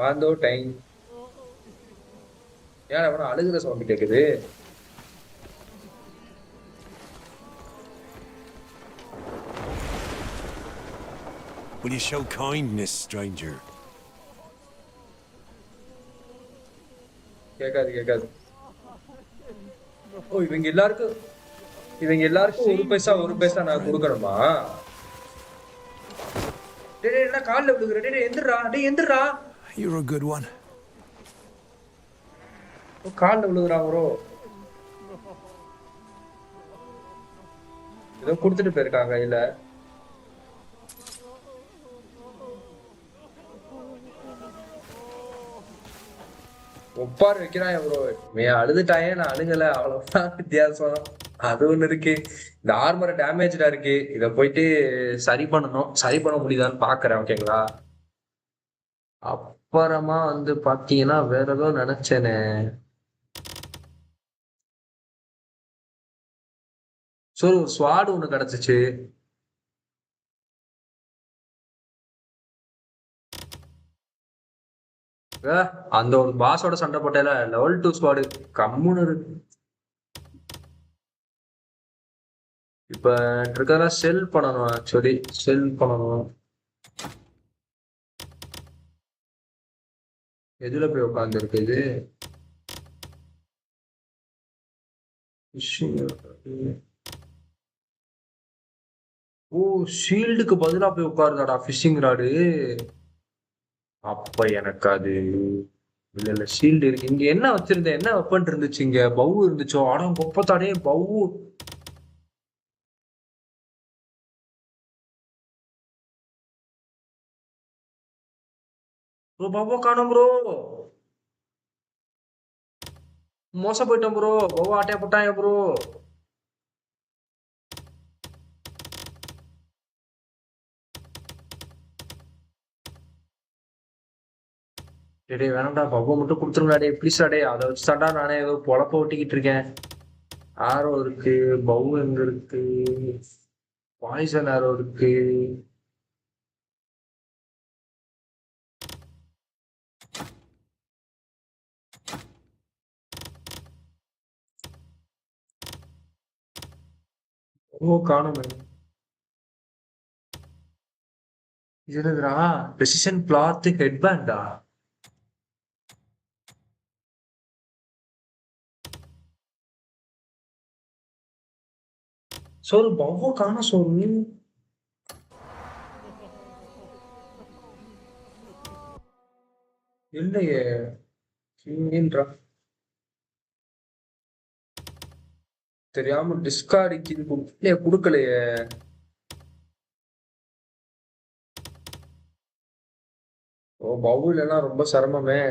மாந்தோ time. ஏன் அவன அழுகுற சவுண்ட் கேக்குது? Will you show kindness, stranger? கேக்காது. ஓ இவங்க எல்லாருக்கும் ஒரு பைசா நான் கொடுக்கணுமா? டேய் என்ன கால்ல விழுகுற? டேய் எந்திரா. You're a good one. கால்ல விழுகுறான் ப்ரோ. ஏதோ கொடுத்துட்டு போயிருக்காங்க கையில. ஒப்பார் வைக்கிறான் ப்ரோ. அழுதுட்டாயே நான் அழுகல அவ்வளவுதான் வித்தியாசம். அது ஒண்ணு இருக்கு. இந்த ஆர்மர் டேமேஜா இருக்கு. இத போயிட்டு சரி பண்ணணும். சரி பண்ண முடியுதான்னு பாக்குறேன். ஓகேங்களா? அப்புறமா வந்து பாத்தீங்கன்னா வேற ஏதோ நினைச்சேனே. சோ ஸ்வாட் ஒண்ணு கிடைச்சிச்சு. அந்த ஒரு பாஸோட சண்டை போட்டேல லெவல் 2 ஸ்குவாடு கம்முன்னு இருக்கு. இப்ப இருக்கிறதெல்லாம் செல் பண்ணணும். ஆக்சுவலி செல் பண்ணணும். எதுல போய் உட்கார்ந்து இருக்கு இது? ஓ ஷீல்டுக்கு பதிலா போய் உட்காருதாடா ஃபிஷிங் ராடு. அப்ப எனக்கு அது இல்ல ஷீல்டு இருக்கு. இங்க என்ன வச்சிருந்தேன்? என்ன வெப்பன் இருந்துச்சு? இங்க பவு இருந்துச்சோ? ஆனா கொப்பத்தாடே பவு. ப்ரோ பவ்வ காணோம் ப்ரோ. மோசம் போயிட்டோம் ப்ரோ. பவ்வ ஆட்டைய போட்டாங்க ப்ரோ. டேய் வேணாம்டா பவ்வ மட்டும் கொடுத்துருங்கடா டே ப்ளீஸ் டே. அதை வச்சுதான்டா நானே ஏதோ பொழப்ப ஓட்டிக்கிட்டு இருக்கேன். ஆரோ இருக்கு. பவு எங்க இருக்கு? பாய்சன் ஆரோ இருக்கு. ஓ காணுமே. இது என்னதுடா? precision cloth ஹெட்பேண்டா? சோறு பவ்வ காணோம் சோறு. இல்லையே. மீன்றா தெரியாம டிஸ்கார்டுக்கு இல்லையே கொடுக்கலையே. ஓ பவுல் எல்லாம் ரொம்ப சிரமமே.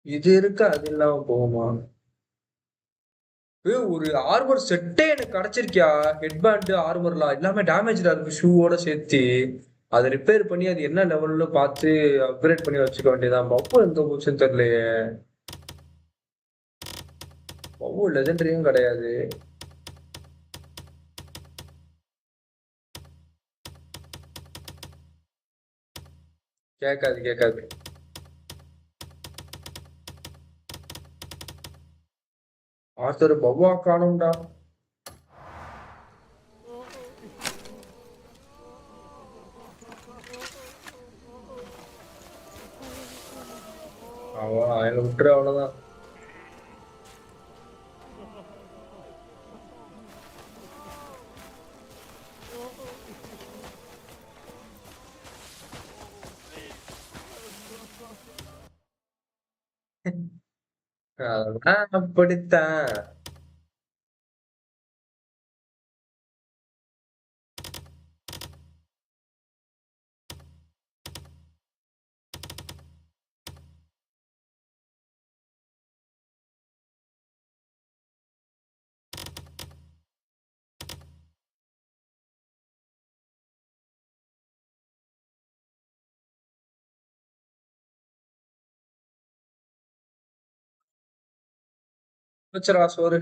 இது இருக்கு அது இல்லாம போகுமா? ஒரு ஆர்மர் செட்டே எனக்கு கிடைச்சிருக்கியா? ஹெட்பேண்ட் ஆர்மர்லாம் எல்லாமே டேமேஜா இருக்கு ஷூவோட சேர்த்து. அதை ரிப்பேர் பண்ணி அது என்ன லெவல்ல பார்த்து அப்கிரேட் பண்ணி வச்சுக்க வேண்டியதான். பப்பு எங்க போச்சுன்னு தெரியலையே. பப்பு லெஜெண்டரியும் கிடையாது. கேட்காது. ஆர்த்தர் பவ்வா காணும்டா. அவன் விட்டுரு அவ்வளவுதான். அதான் அப்படித்தான். வச்சுடா சோறு.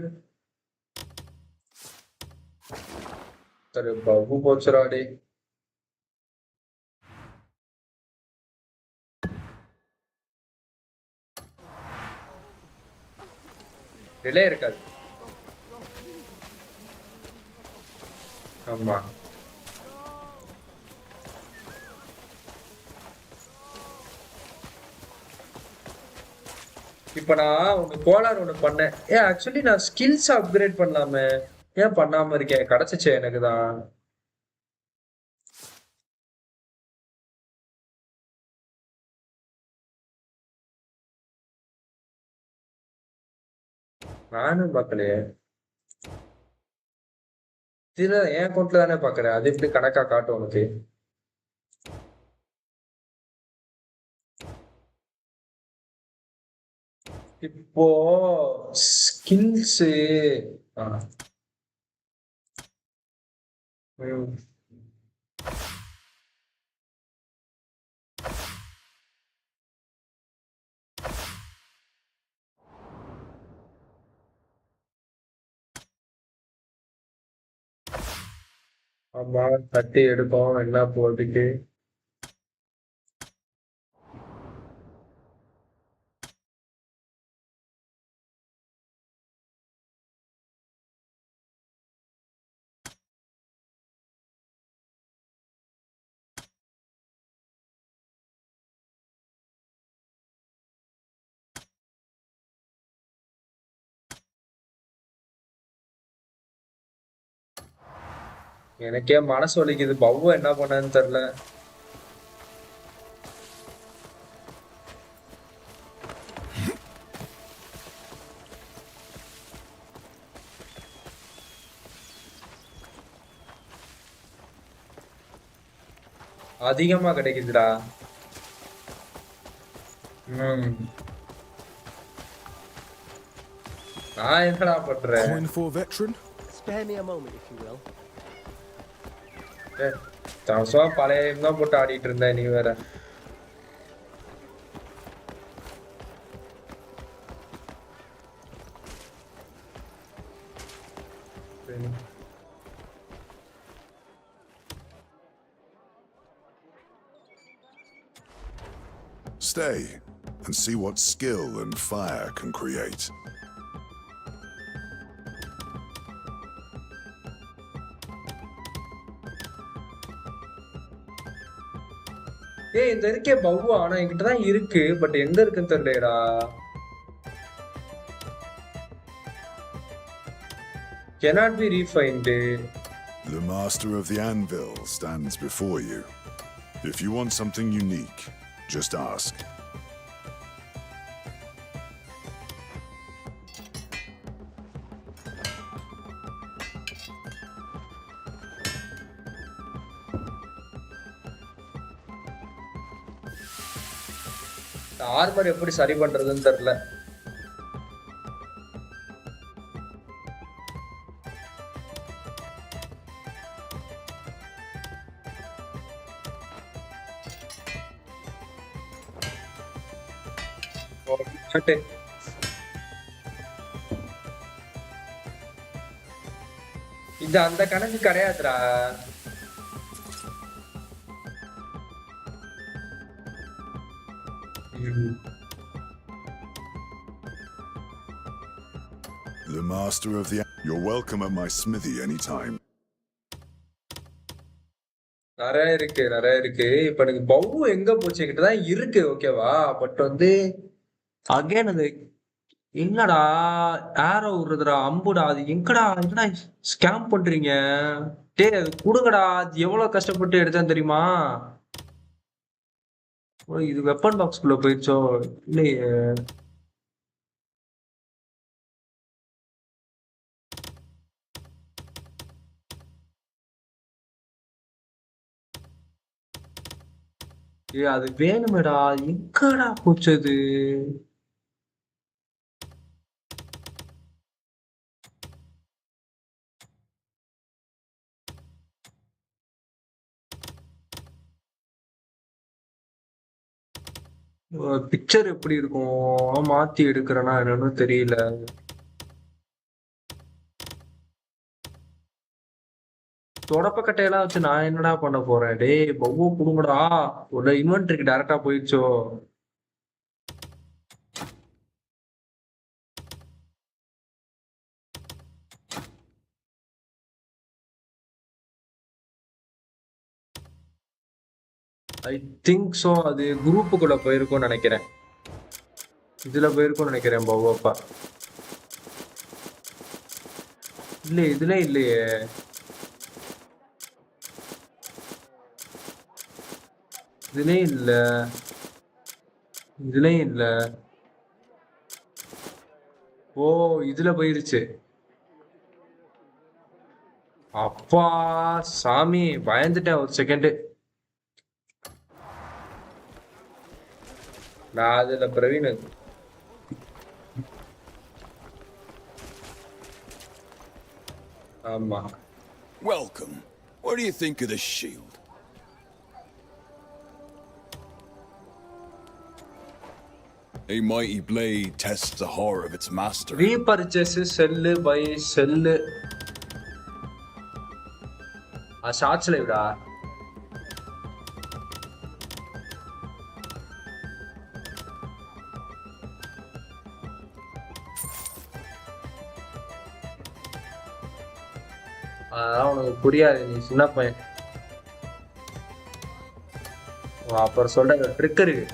சரி பகு போச்சுராடி. டிலே இருக்காது. ஆமா. இப்ப நான் உங்க கோளாறு ஒண்ணு பண்ணேன். ஆக்சுவலி நான் ஸ்கில்ஸ் அப்கிரேட் பண்ணலாமே. ஏன் பண்ணாம இருக்கேன்? கிடைச்சிச்சே எனக்கு தான். நானும் பார்க்கலையே. இதுல என் அக்கௌண்ட்ல தானே பாக்குறேன். அது எப்படி கணக்கா காட்டும் உனக்கு? இப்போ ஸ்கில்ஸ். ஆமா, தட்டி எடுப்போம் என்ன போட்டுக்கு. எனக்கே மனசு வலிக்குது. பவ்வ என்ன பண்ணான்னு தெரியல. அதிகமா கிடைக்குதுடா. நான் என்னடா பண்றேன்? Coin for veteran? Spare me a moment, if you will. தவசமா பழைய தான் போட்டு ஆடிட்டு இருந்தேன் நீ வேற. Stay and see what skill and fire can create. இந்த இருக்கே பவ்வா. ஆனா என்கிட்ட தான் இருக்கு. பட் எங்க இருக்குன்னு தெரியலடா. Cannot be refined. The master of the anvil stands before you. If you want something unique, just ask. Armour எப்படி சரி பண்றதுன்னு தெரியல. இது அந்த கணக்கு கிடையாதுடா. The master of the... You're welcome at my smithy anytime. நிறைய இருக்கு, நிறைய இருக்கு. இப்ப எனக்கு பவு எங்க போச்சு? என்கிட்ட தான் இருக்கு, ஓகேவா? பட் வந்து அகைன் அது என்னடா ஆரோ விடுறதுடா, அம்புடா. அது எங்கடா என்னடா ஸ்கேம் பண்றீங்க? டேய் அது குடுங்கடா. அது எவ்வளவு கஷ்டப்பட்டு எடுத்தேன் தெரியுமா? ஓ, இது வெப்பன் பாக்ஸ்குள்ள போயிடுச்சோ? இல்லையே. அது வேணுமேடா. எங்கடா போச்சு அது? பிக்சர் எப்படி இருக்கும்? மாத்தி எடுக்கிறேன்னா என்னன்னு தெரியல. தொடப்பக்கட்டையெல்லாம் வச்சு நான் என்னடா பண்ண போறேன்? டேய் பவ்வோ குடுங்கடா. ஒரு இன்வென்டரிக்கு டைரக்டா போயிடுச்சோ. I think so. அது குரூப்புக்குள்ள போயிருக்கும்னு நினைக்கிறேன். இதுல போயிருக்கும்னு நினைக்கிறேன் பவ்வோப்பா. இல்ல இதுல இல்லையே. இதுலயும் இல்ல. இதுலயும் இல்ல. ஓ இதுல போயிருச்சு. அப்பா சாமி பயந்துட்டேன் ஒரு செகண்ட். நான் அதுல பிரவீன். ஆமா. Welcome. What do you think of the shield? A mighty blade tests the horror of its master. Repurchase sell buy sell. ஷார்ட்ஸ்ல விடா. அதான் உனக்கு புரியாது, நீ சின்ன பையன். அப்புறம் சொல்ற ட்ரிக் இருக்கு.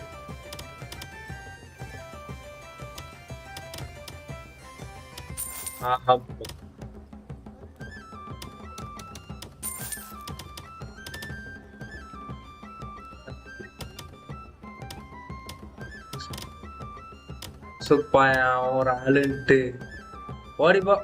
சுப்பாயா ஒரு ஆளுன்ட்டு ஓடிப்போ.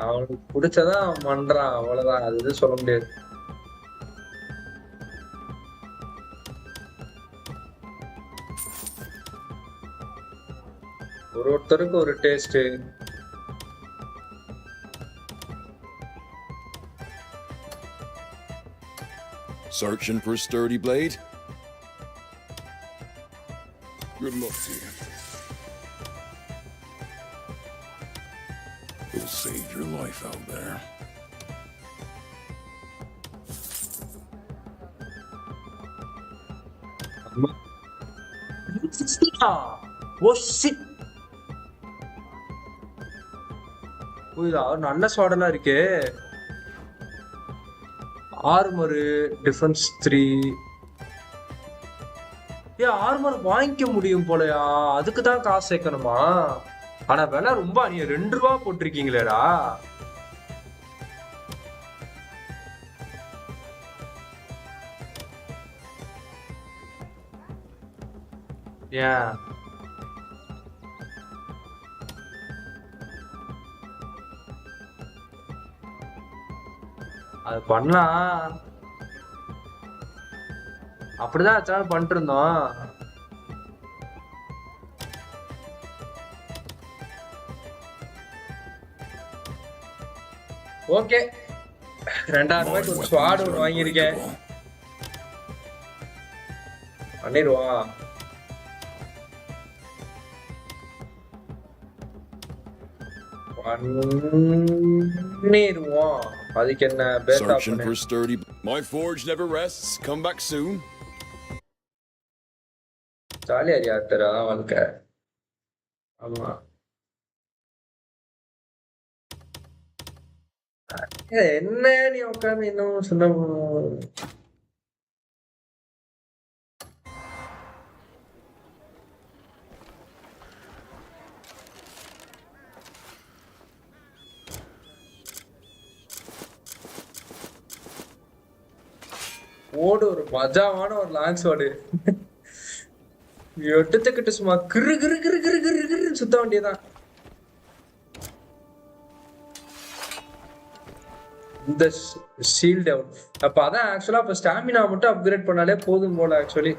அவனுக்கு பிடிச்சதான் அவன் பண்றான், அவ்வளவுதான். அது எதுவும் சொல்ல முடியாது. ஒருத்தருக்கு ஒரு taste. Searching for a sturdy blade? Good luck to you. It'll save your life out there. Oh shit. நல்ல ஸ்வாடெல்லாம் இருக்கே. Armour defence 3. ஆர்மர் வாங்கிக்க முடியும் போலயா? அதுக்கு தான் காசு சேர்க்கணுமா? ஆனா விலை ரொம்ப நீங்க 2 ரூபா போட்டிருக்கீங்களேடா. ஏன் அது பண்ணலாம். அப்படிதான் சேனல் பண்ணிட்டு இருந்தோம். ஓகே, 2000 ரூபாய்க்கு ஒரு ஸ்வாட் ஒன்று வாங்கியிருக்கேன். பண்ணிடுவான். பண்ணிடுவான். அதுக்கு என்ன பேட்டா Searching for sturdy. My forge never rests. Come back soon. ஜாலியா இருக்காரு அதான் வாழ்க்கை. ஆமா. என்ன நீ உட்காந்து இன்னும் சொன்ன ஓடு ஒரு மஜாவான ஒரு லான்ச் ஓடு. எடுத்துக்கிட்டு சும்மா கிரு கிரு கிரு கிரு கிரு கிரு சுத்த வேண்டியதான். இந்த ஷீல்ட் அவுட் அப்ப அதான் ஆக்சுவலா இப்ப ஸ்டாமினா மட்டும் அப்கிரேட் பண்ணாலே போதும் போல actually.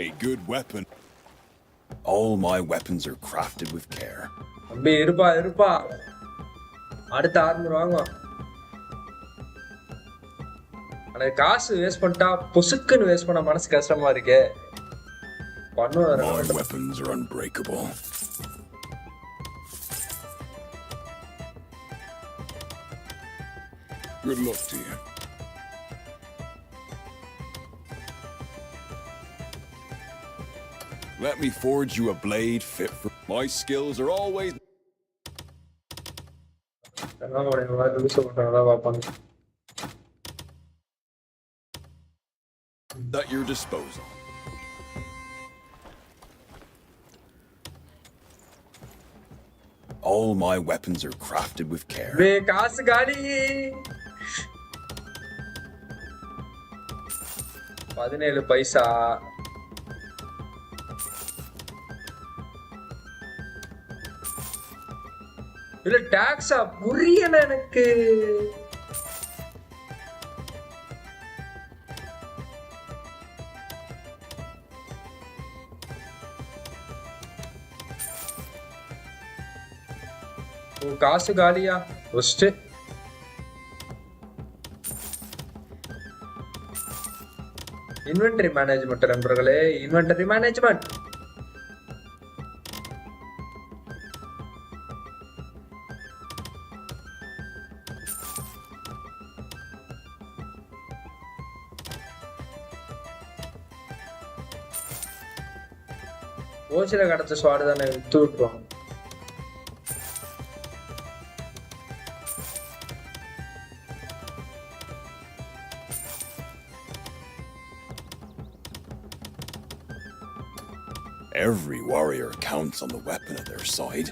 A good weapon. All my weapons are crafted with care. அப்படியே இருப்பா அடுத்த ஆர்மர் வாங்குவான். ஆனா காசு வேஸ்ட் பண்ணிட்டா பொசுக்குன்னு வேஸ்ட் பண்ண மனசு கஷ்டமா இருக்கே. பண்ணுவாரு. My weapons are unbreakable. Good luck to you. Let me forge you a blade fit for my skills are always at your disposal. All my weapons are crafted with care. காசு காலி. 17 பைசா. இல்ல டாக்ஸா புரியல எனக்கு. காசு காலியா ஃபர்ஸ்ட். இன்வென்டரி மேனேஜ்மெண்ட் நண்பர்களே, inventory management. ஓசில கடத்த sword தானே வித்து விட்டுருவோம். Every warrior counts on the weapon of their side.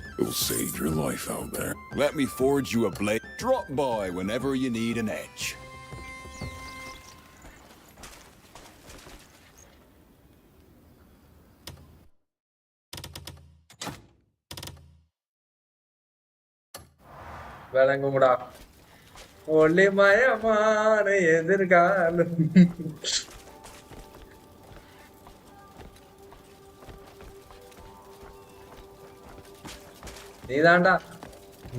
It will save your life out there. Let me forge you a blade. Drop by whenever you need an edge. வேளங்குமுடா ஒளிமயமான எதிர்காலம்.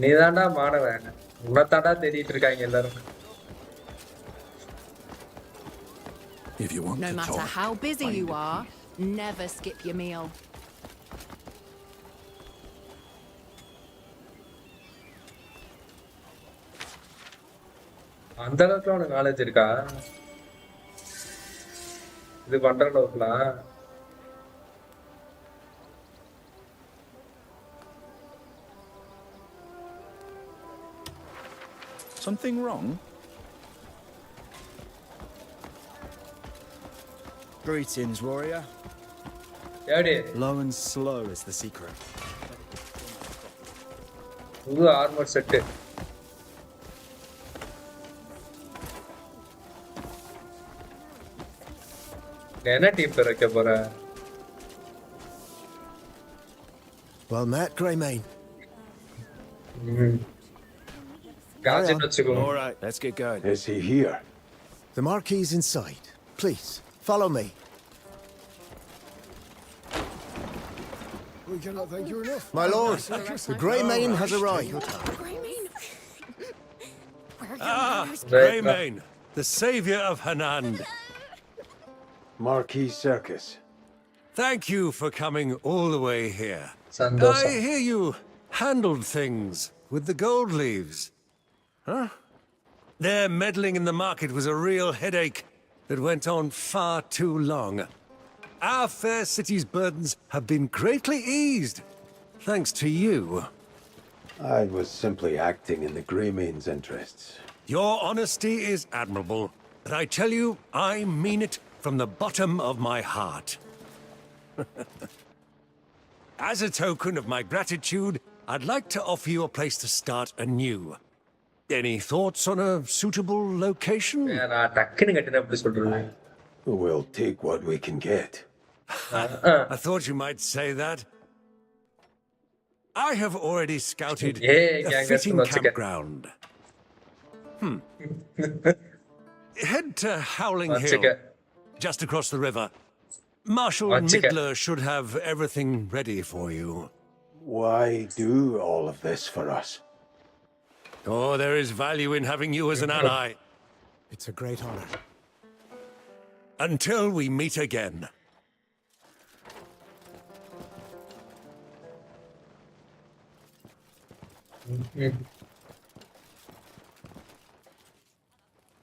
நீதாண்டா மாணவன். உன்னத்தாண்டா தேடிட்டு இருக்காங்க எல்லாரும். If you want No to matter talk, how busy you are, never skip your meal. அந்த அளவுக்கு உனக்கு knowledge இருக்கா இது பண்ற அளவுக்குலாம்? something wrong? Greetings, warrior. ஏடி Low and slow is the secret. புது ஆர்மர் செட். என்ன டீம் பேர் வைக்க போற? Well met, Greymane. காஜெட் வச்சுக்கோ. All right, let's get going. Is he here? The Marquis is inside. Please, follow me. We cannot thank you enough. My lord, the Grey Mane has arrived. Greymane, the savior of Hanand. Marquis Circus. Thank you for coming all the way here. I சந்தோஷம். hear you handled things with the gold leaves. Huh? Their meddling in the market was a real headache that went on far too long. Our fair city's burdens have been greatly eased, thanks to you. I was simply acting in the Greymane's interests. Your honesty is admirable, but I tell you, I mean it from the bottom of my heart. As a token of my gratitude, I'd like to offer you a place to start anew. Any thoughts on a suitable location? நான் டக்குன்னு கட்டின அப்படி சொல்றேன். We'll take what we can get. I thought you might say that. I have already scouted Yeah, a gang, fitting that's okay. campground. Head to Howling Hill, வச்சுக்க. just across the river. Marshal Vachika. Midler should have everything ready for you. Why do all of this for us? Oh, there is value in having you as an ally. It's a great honor. Until we meet again.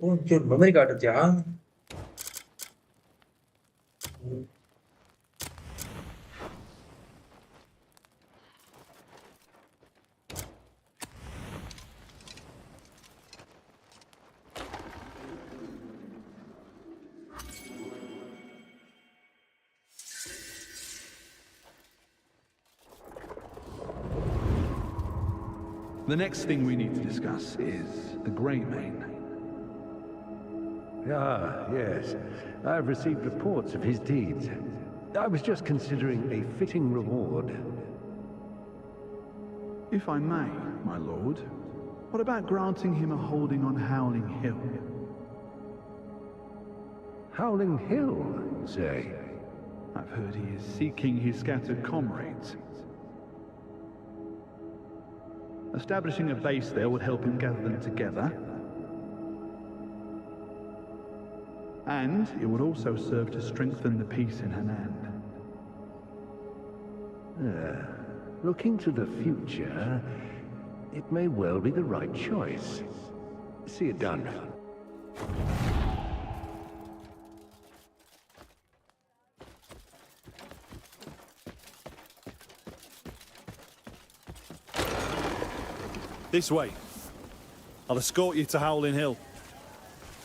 ஓ memory card இருக்கியா? The next thing we need to discuss is the Greymane. Ah, yes. I've received reports of his deeds. I was just considering a fitting reward. If I may, my lord, what about granting him a holding on Howling Hill? Howling Hill, say? I've heard he is seeking his scattered comrades. Establishing a base there would help him gather them together. And it would also serve to strengthen the peace in Hanand. Looking to the future, it may well be the right choice. See it done. This way. I'll escort you to Howling Hill.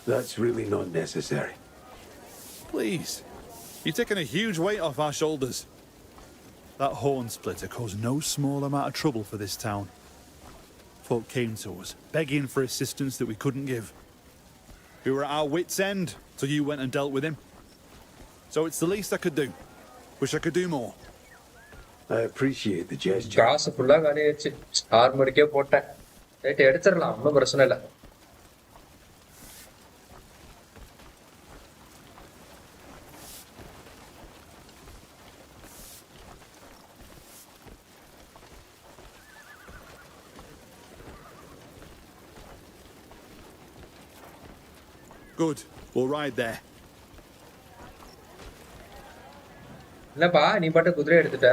That's really not necessary. Please. You're taking a huge weight off our shoulders. That horn splitter caused no small amount of trouble for this town. Folk came to us, begging for assistance that we couldn't give. We were at our wits' end till you went and dealt with him. So it's the least I could do. Wish I could do more. I appreciate the gesture. காசு ஃபுல்லா காலியாச்சு. ஆர்மருக்கே போட்டேன். Right எடுத்துடலாம், ஒன்றும் பிரச்சனை இல்லை. Good. We'll ride there. என்னப்பா நீ பாட்டு குதிரை எடுத்துட்ட?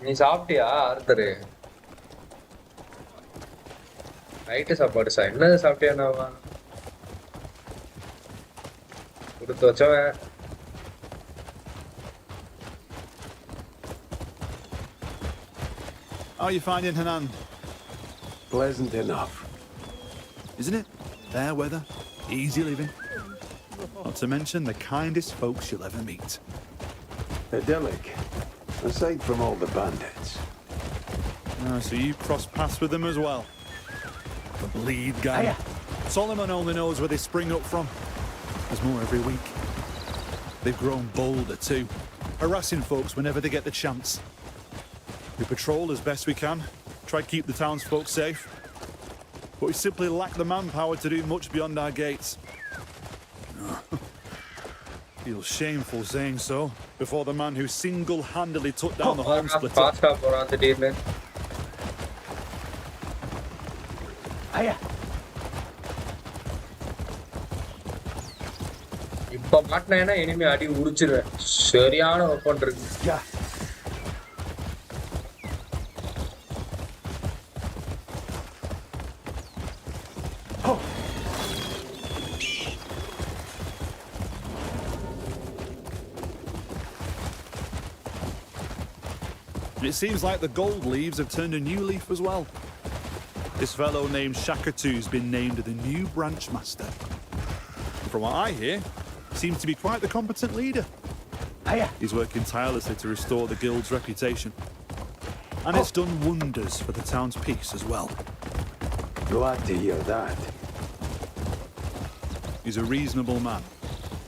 நீ சாப்பிட்டியா ஆர்த்தரு? நைட்டு சாப்பாடு என்ன சாப்பிட்டியானாவா? கொடுத்து வச்சவன். How are you finding Hanand? Pleasant enough. Isn't it? Fair weather, easy living. Not to mention the kindest folks you'll ever meet. Idyllic. Aside from all the bandits. So you cross paths with them as well? The bleed gang. Solomon only knows where they spring up from. There's more every week. They've grown bolder too, harassing folks whenever they get the chance. We patrol as best we can, try to keep the townsfolk safe. but we simply lack the manpower to do much beyond our gates. Feels shameful saying so, before the man who single-handedly took down the horn splitter. Fast-ஆ போறான் திடீர்னு. இப்ப மாட்டினேன்னா இனிமே அடி உடிச்சிருவேன். சரியான weapon இருக்கு. It seems like the gold leaves have turned a new leaf as well. This fellow named Shakatu's been named the new branch master. And from what I hear, seems to be quite the competent leader. He's working tirelessly to restore the guild's reputation. And it's done wonders for the town's peace as well. Glad to hear that. He's a reasonable man.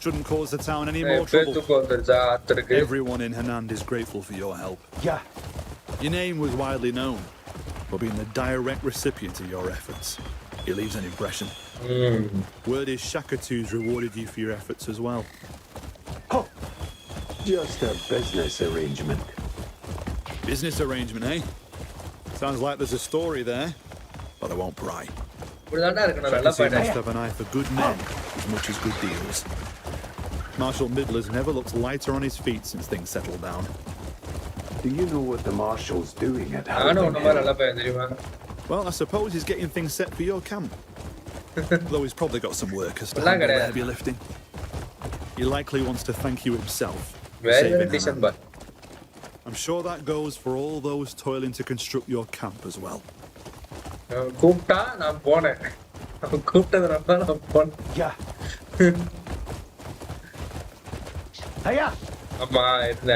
Shouldn't cause the town any more trouble. Everyone in Hanand is grateful for your help. Your name was widely known, but being the direct recipient of your efforts, it leaves an impression. Word is Shakatu's rewarded you for your efforts as well. Just a business arrangement. Business arrangement, eh? Sounds like there's a story there, but I won't pry. Shakatu must have an eye for good men as much as good deals. Marshal Midler's never looked lighter on his feet since things settled down. Do you know what the Marshal's doing at Howling Hill? Well, I suppose he's getting things set for your camp. Though he's probably got some workers to handle the heavy lifting. He likely wants to thank you himself. Very December. I'm sure that goes for all those toiling to construct your camp as well. கூப்பிட்டா நான் போனேன். கூப்பிட்டதுனால நான் போனேன். ஆமா என்ன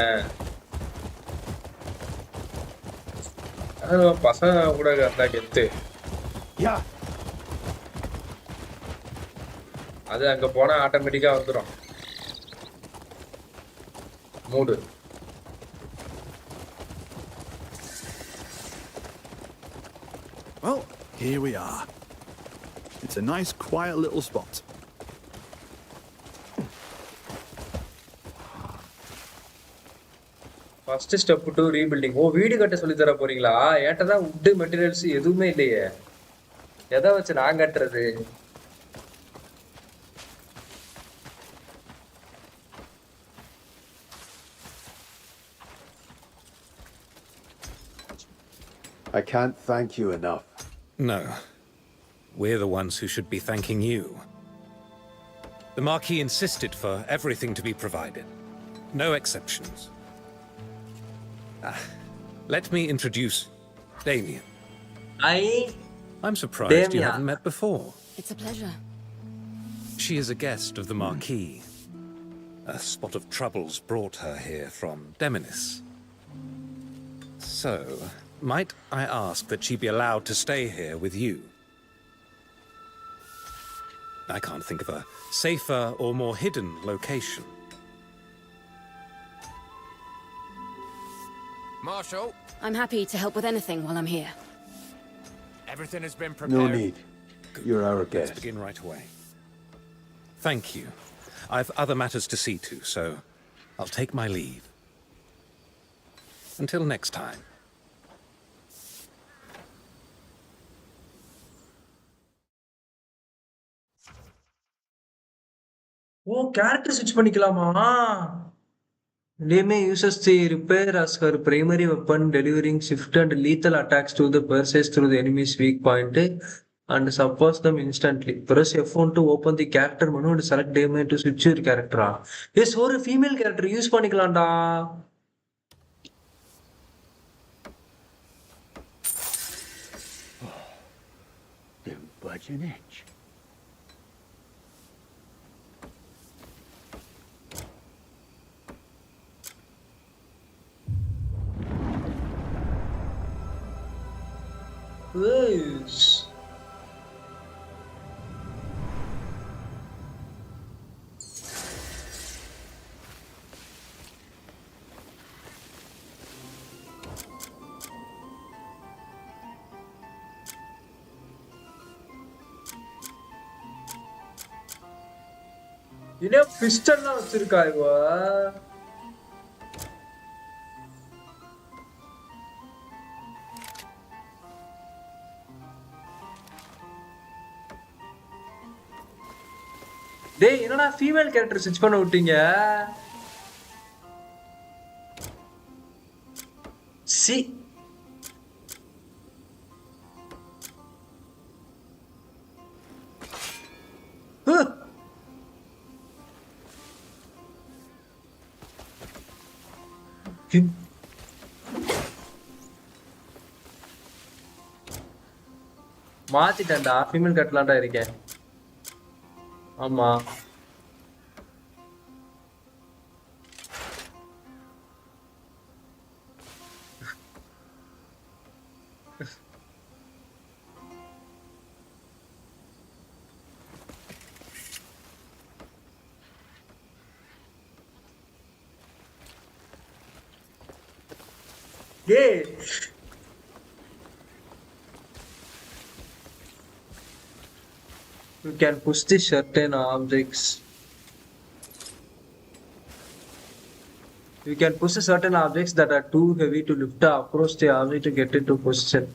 பசங்க கூட இருந்தா கெத்து. அது அங்க போனா ஆட்டோமேட்டிக்கா வந்துடும். மூடு. Well, here we are. It's a nice, quiet little spot. First step to rebuilding. ஓ வீடு கட்ட சொல்லி தர போறீங்களா? ஏன்ட்ட தான் வுட் மெட்டீரியல்ஸ் எதுவுமே இல்லையே. எதை வச்சு நான் கட்டுறது? I can't thank you enough. No. We're the ones who should be thanking you. The Marquis insisted for everything to be provided. No exceptions. Let me introduce Damien. I'm surprised you Damien. haven't met before. It's a pleasure. She is a guest of the Marquis. A spot of troubles brought her here from Deminis. So, might I ask that she be allowed to stay here with you? I can't think of a safer or more hidden location. Marshal? I'm happy to help with anything while I'm here. Everything has been prepared. No need. You're our Let's guest. begin right away. Thank you. I've other matters to see to, so I'll take my leave. Until next time. O character ஸ்விட்ச் பண்ணிக்கலாமா? Damien uses the repair as her primary weapon, delivering swift and lethal attacks to the purses through the enemy's weak point and suppress them instantly. Press F1 to open the character menu and select Damien to switch your character. Yes, ஒரு female character use பண்ணிக்கலாம்டா. Don't budge an inch. Yes. என்ன பிஸ்டல்லாம் வச்சிருக்கா இவ? டேய் என்னடா female character ஸ்விட்ச் பண்ண விட்டீங்க? சி மாத்திட்டேன்டா, ஃபீமேல் கட்டலாம்டா இருக்கேன். ஆமா ஏய் you can push the certain objects. You can push certain objects that are too heavy to lift or approach the object to get into position.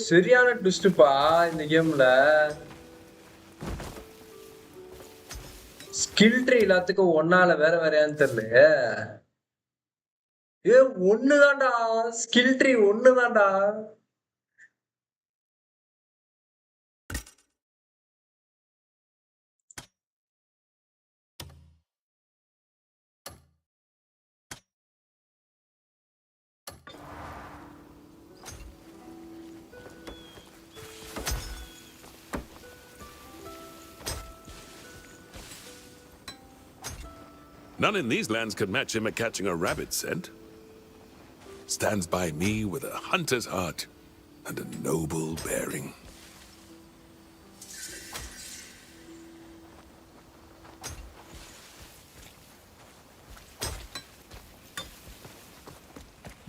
சரியான ட்விஸ்ட்ப்பா இந்த கேம்ல. ஸ்கில் ட்ரீ எல்லாத்துக்கும் ஒன்னால வேற வேறையான்னு தெரியல. ஒண்ணுதான்டா ஸ்கில் ட்ரீ, ஒண்ணுதான்டா. None in these lands could match him at catching a rabbit scent. Stands by me with a hunter's heart and a noble bearing.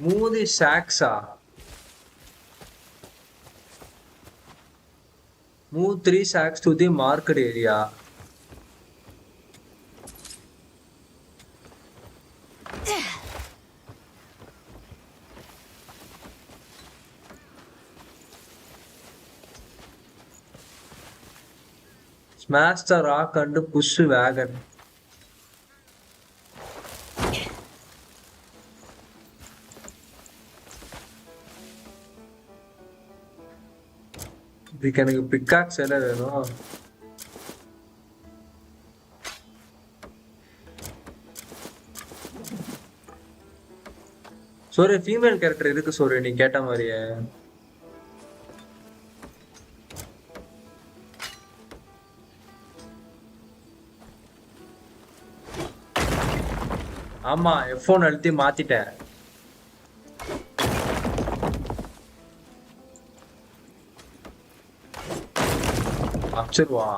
Move the sacks. Move 3 sacks to the marked area. Smash the rock and push wagon. இதுக்கு எனக்கு pickaxe எல்லாம் வேணும். சோரி female character இருக்கு சோரி, நீ கேட்ட மாதிரியே. ஆமா F1 அழுத்தி மாத்திட்டேன். அப்சர்வா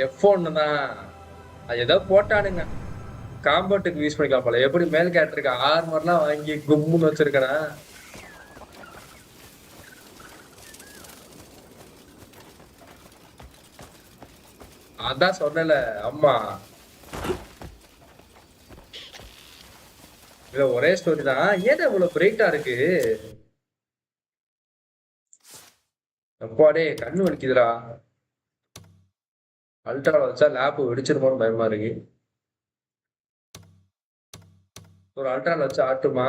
F1 தான் அது ஏதோ போட்டானுங்க, காம்பவுண்டுக்கு யூஸ் பண்ணிக்கலாம் போல. எப்படி மேல் கேட்டிருக்க ஆர்மர்லாம் வாங்கி கும்முன்னு வச்சிருக்கேன். அதான் சொன்னல அம்மா, இல்ல ஒரே ஸ்டோரி தான். ஏன் இவ்வளவு பிரைட்டா இருக்கு? அப்பாடே கண்ணு வலிக்குதுடா. அல்ட்ரா வச்சா லேப் வெடிச்சிருமோன்னு பயமா இருக்கு. ஒரு அல்ட்ரால வச்சு ஆட்டுமா?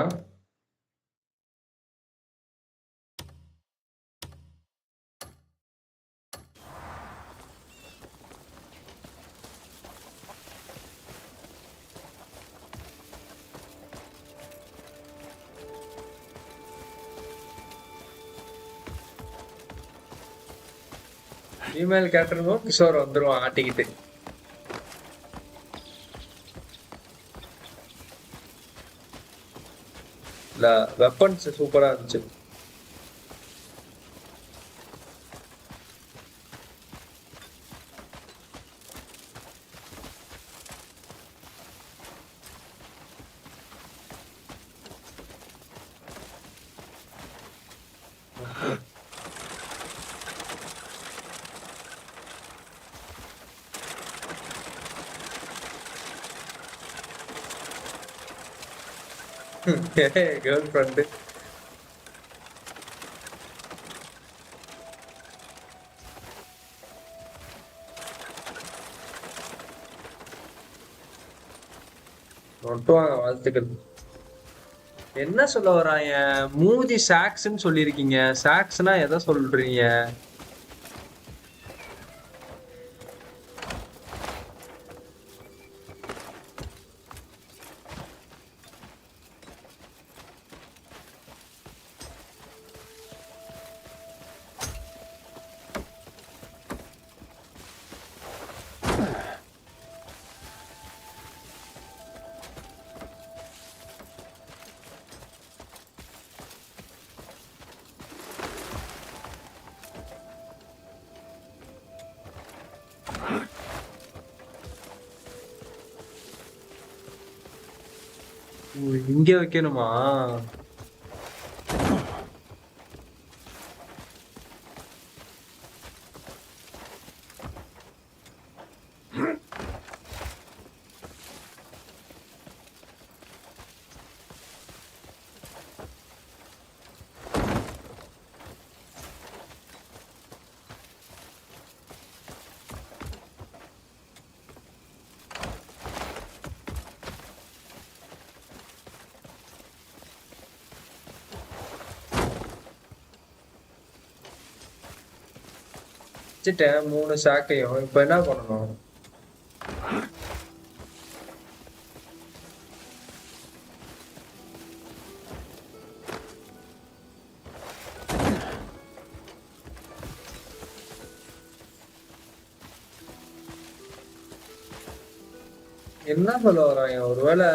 ஃபீமேல் கேரக்டருக்கும் கிஷோர் வந்துருவான் ஆட்டிக்கிட்டு. இல்ல வெப்பன்ஸ் சூப்பரா இருந்துச்சு. Girl friend. நொட்டுவாங்க வாழ்த்துக்கள். என்ன சொல்ல வராங்க? மூதி சாக்ஸ்ன்னு சொல்லியிருக்கீங்க. சாக்ஸ்னா எதை சொல்றீங்க? இங்க வைக்கணுமா? வச்சுட்டேன் 3 சாக்கையும். இப்ப என்ன பண்ணணும்? என்ன சொல்ல வராங்க? ஒருவேளை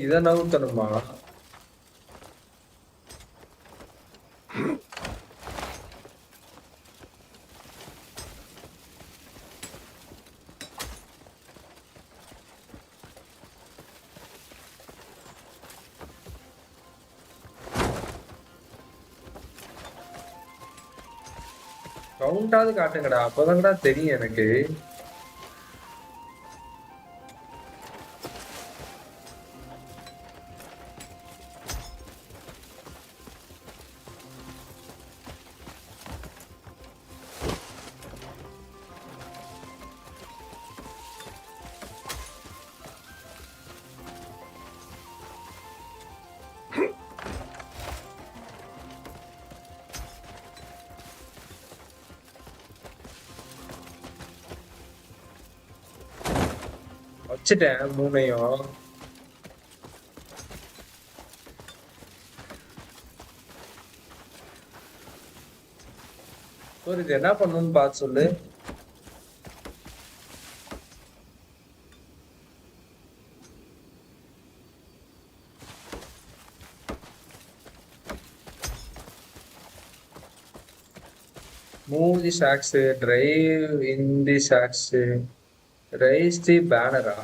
இதை நவுத்தணுமா? கவுண்டாவது காட்டுங்கடா, அப்பதான்டா தெரியும் எனக்கு. வச்சுட்டேன் 3யும். ஒரு இது என்ன பண்ணணும்னு பார்த்து சொல்லு. Move the sacks, drive in the sacks, raise the banner.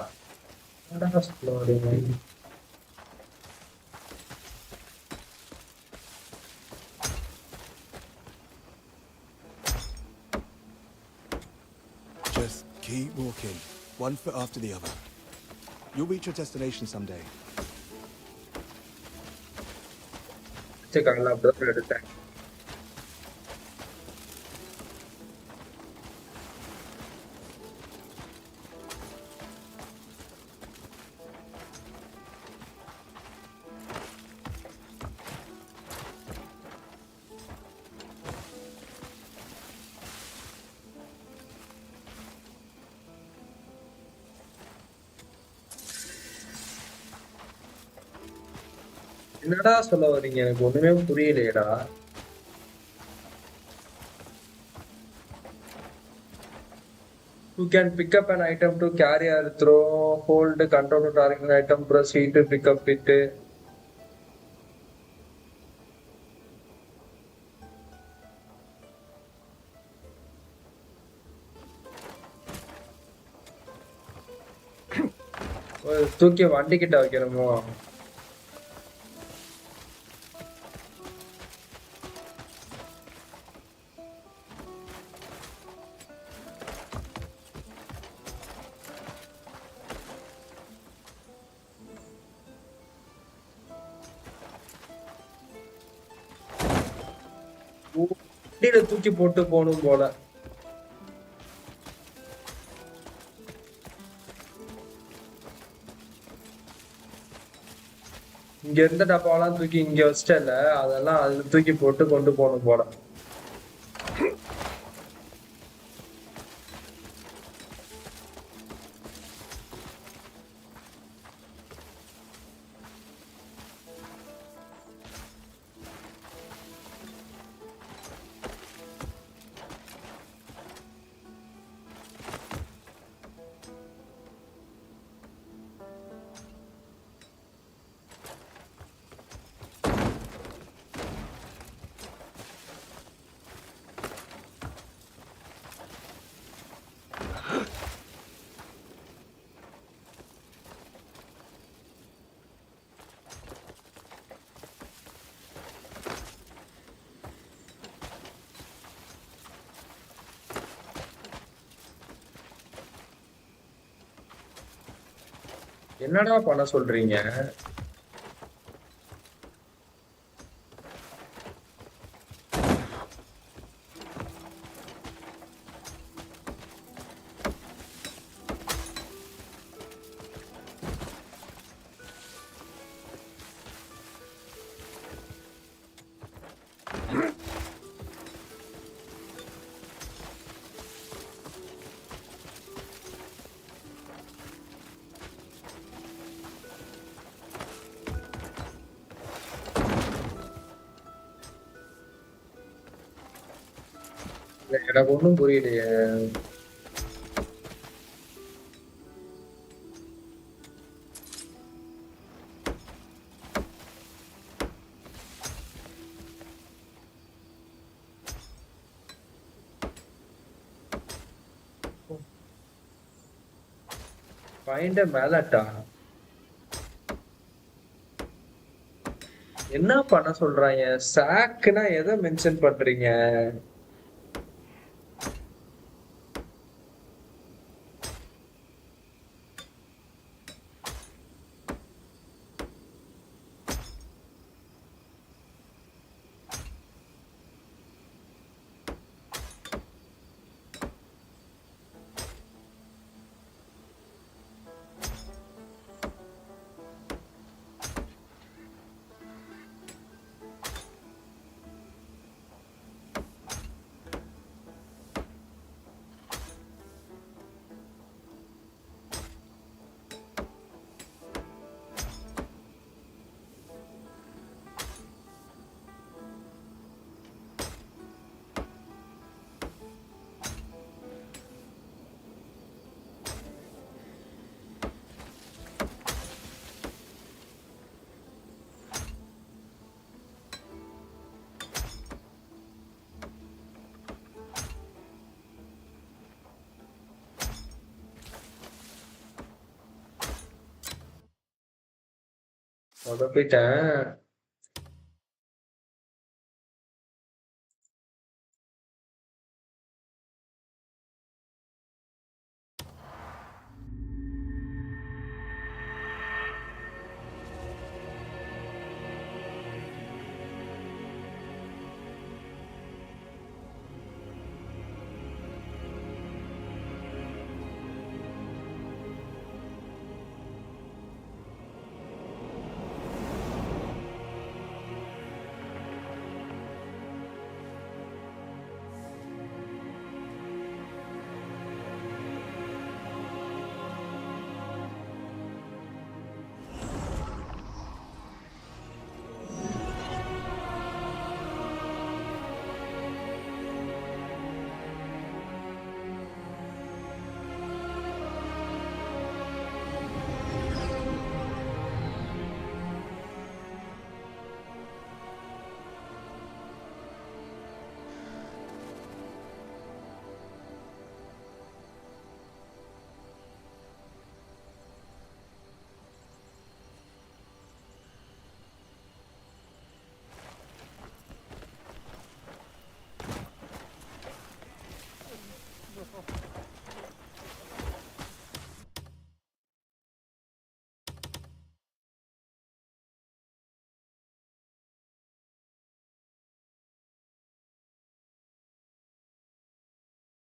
Keep walking, one foot after the other. You'll reach your destination someday. வச்சிருக்காங்களா அப்படிதான் எடுத்தேன். என்னடா சொல்ல வர்றீங்க? எனக்கு ஒண்ணுமே புரியலையேடா. You can pick up an item to carry or throw, hold, control to target an item, proceed to pick up it. தூக்கி வண்டி கிட்ட வைக்கணுமோ? வண்டியில தூக்கி போட்டு போகணும் போல. இங்க இருந்த டப்பாவெல்லாம் தூக்கி இங்க வச்சிட்டல, அதெல்லாம் அதுல தூக்கி போட்டு கொண்டு போகணும் போல. என்னடா பண்ண சொல்றீங்க? எனக்கு ஒண்ணும் புரியலையே. Find a mallet. என்ன பண்ண சொல்றாங்க? சாக்குனா எதை மென்ஷன் பண்றீங்க? சொதப்பிட்டேன்.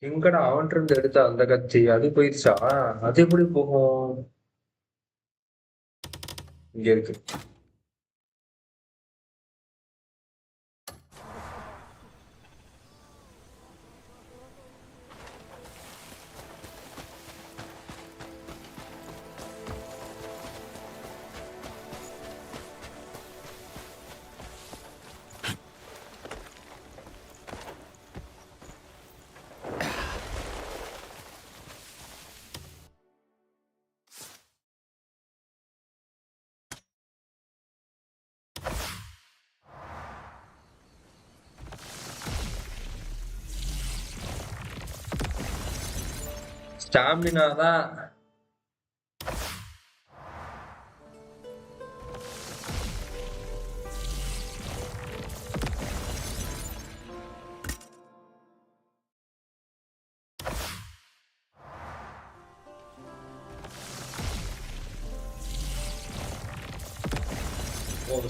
எங்கடா அவன்கிட்ட இருந்து எடுத்த அந்த கத்தி அது போயிடுச்சா? அது எப்படி போகும்? இங்க இருக்கு. ஸ்டாமினா தான்.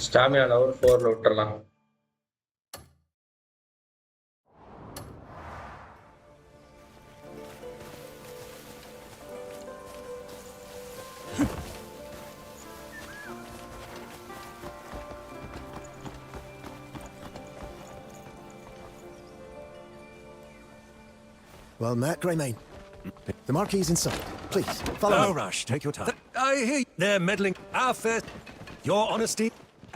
ஸ்டாமினா லெவல் 4ல விட்டுறலாம். Well met, Greymane. The marquis inside. Please, follow No me. rush, take your time. I hear they're meddling. Our first, your honesty,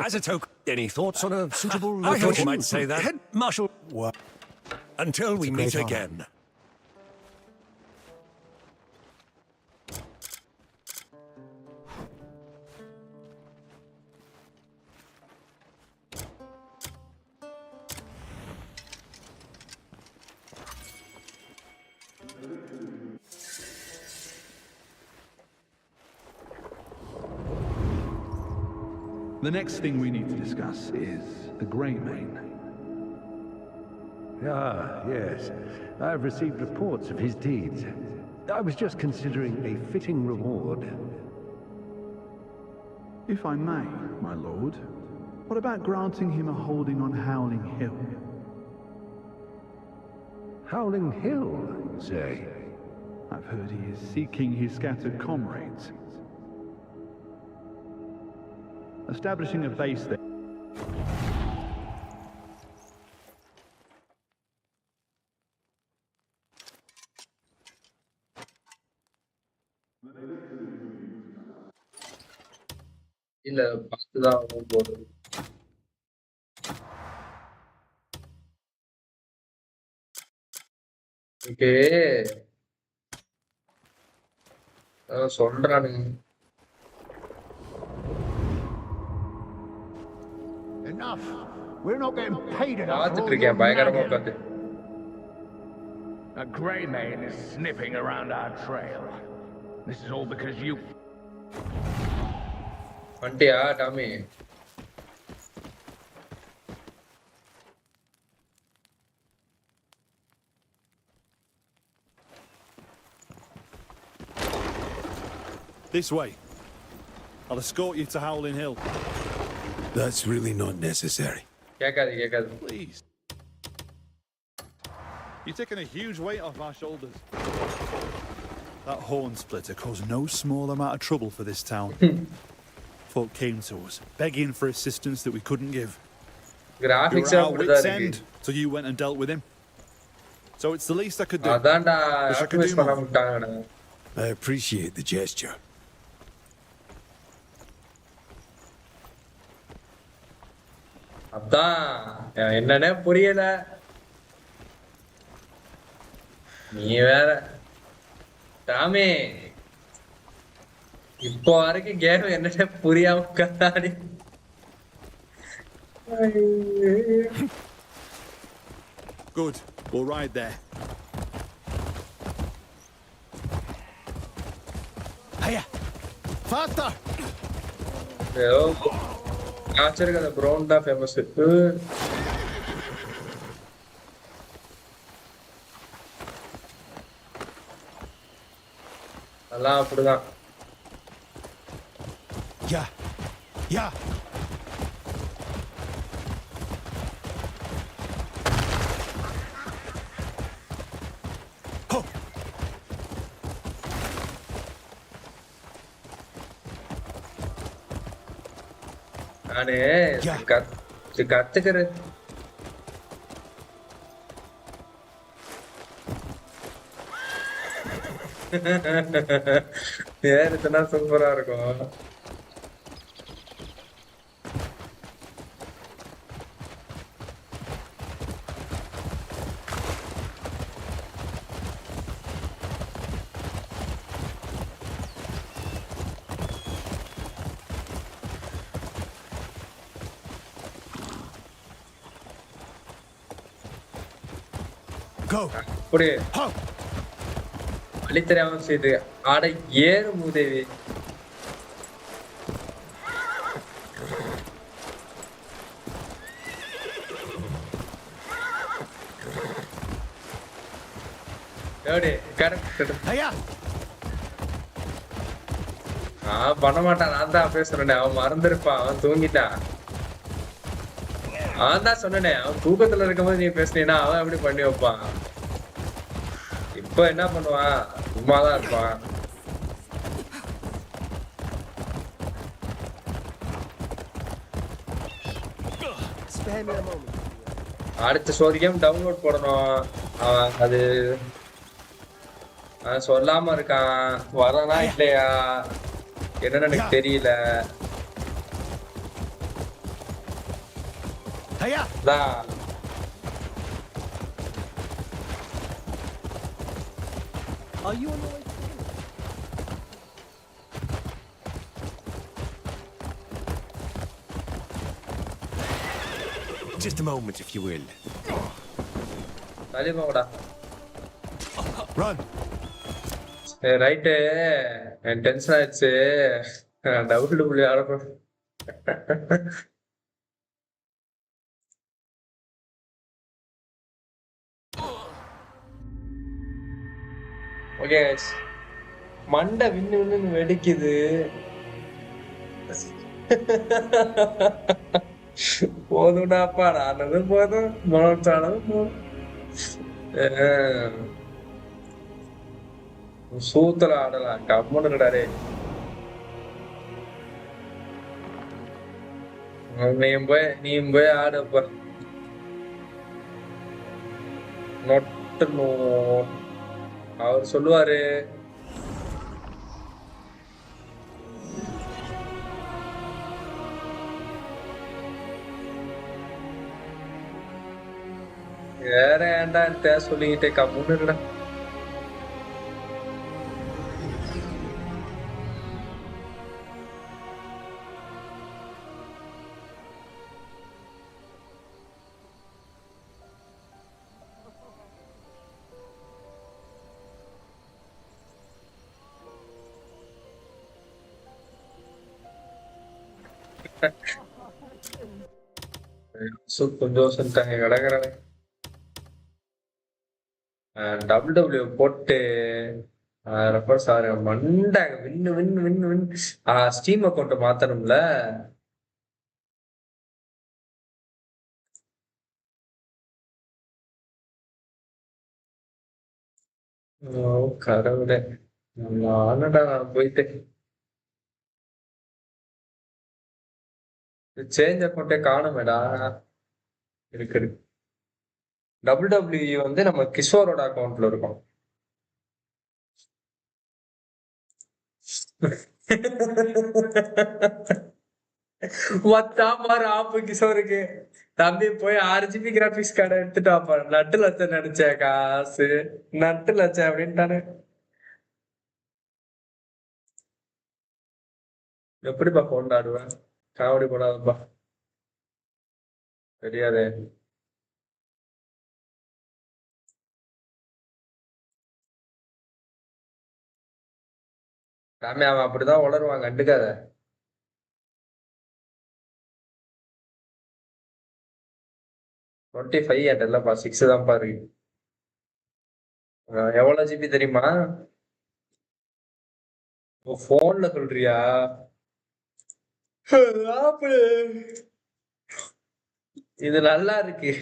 as a token. Any thoughts on a suitable I thought you might say that. Head Marshal. What? Until we It's a meet great honor. again. The next thing we need to discuss is the Greymane. Ah, yes. I've received reports of his deeds. I was just considering a fitting reward. If I may, my lord, what about granting him a holding on Howling Hill? Howling Hill, you say? I've heard he is seeking his scattered comrades. Establishing a base there. இல்ல பார்த்துதான் போகுது. Okay சொல்றானுங்க. Enough. We're not getting paid enough. பார்த்துட்டு இருக்கேன் பயங்கரமா உட்காந்து. A Greymane is sniffing around our trail. This is all because you. வந்துட்டியா Tommy? This way. I'll escort you to Howling Hill. That's really not necessary. கேட்காது. Please. You're taking a huge weight off our shoulders. That horn splitter caused no small amount of trouble for this town. Folk came to us, begging for assistance that we couldn't give. We were at our wits' end, so you went and dealt with him. So it's the least I could do. அதான்டா Wish I could activate do பண்ண more. விட்டாங்கடா. I appreciate the gesture. அதான் என்னன்னே புரியல. நீ வேற Tommy இப்போ வரைக்கும் game என்னன்னே புரியாம உட்கார்ந்தாடி. Good. We'll ride there. Hiya! Faster! ஏதோ ஆச்சரியம் அந்த ப்ரௌன் தான் ஃபேமஸ். அதெல்லாம் அப்படிதான். Yeah. Yeah. நானு கத்துக்கிறது ஏறுதுன்னா சூப்பரா இருக்கும். Go. அப்படி வழித்தெரியாம செய்து ஆட ஏறு மூதேவி. பண்ண மாட்டான். நான் தான் பேசுறேன். அவன் மறந்துருப்பான். அவன் தூங்கிட்டான். அவன் தான் சொன்னேன். அவன் தூக்கத்துல இருக்கும்போது நீ பேசுனீன்னா அவன் எப்படி பண்ணி வைப்பான். இப்ப என்ன பண்ணுவான்? சும்மாதான் இருப்பான். அடுத்த சோதிக்கம் டவுன்லோட் போடணும். அது சொல்லாம இருக்கான். வரானா இல்லையா என்னன்னு எனக்கு தெரியல. Are you on the way? Just a moment, if you will. Run. Right. Tension ஆயிடுச்சு. டபுள் ஆடப்போ. ஓகே மண்டை விண்ணு விண்ணு வெடிக்குது. போதும்டாப்பா. நானதும் போதும் மனோச்சானதும் போதும். சூத்துல ஆடலாம். கம்முன்னு கிடாரே. நீயும் போய் ஆடுப்பா. நொட்டு அவர் சொல்லுவாரு. வேற ஏன்டா சொல்லிக்கிட்டே கம்முன்னு இருக்கடா. கொஞ்சம் கிடக்குறானே. டபிள்யூ போட்டு சார் மண்டை வின்னு வின்னு வின்னு வின்னு. Steam account மாத்தணும்ல. கடவுளே. நானடா போயிட்டு சேஞ்ச் அக்கௌண்ட்டே காணுமேடா. இருக்கு. டபிள்யூ வந்து நம்ம கிஷோரோட அக்கௌண்ட்ல இருக்கும். ஆப்பு கிஷோருக்கு. தம்பி போய் 6 GB கிராபிக்ஸ் கார்டை எடுத்துட்டு வாப்பா. நட்டு லட்சம் நினைச்சேன். காசு நட்டு லட்சம் அப்படின்ட்டானு. எப்படிப்பா கொண்டாடுவேன்? காமெடி போடாதப்பா. தெரியாதே. சாமி அவன் அப்படிதான் உளருவான். கண்டுக்காத. 25 என்கிட்ட இல்லப்பா. 6 தான்ப்பா இருக்கு. எவ்வளவு ஜிபி தெரியுமா? ஓ போன்ல சொல்றியா? ஆப்பிள். இது நல்லா இருக்கு.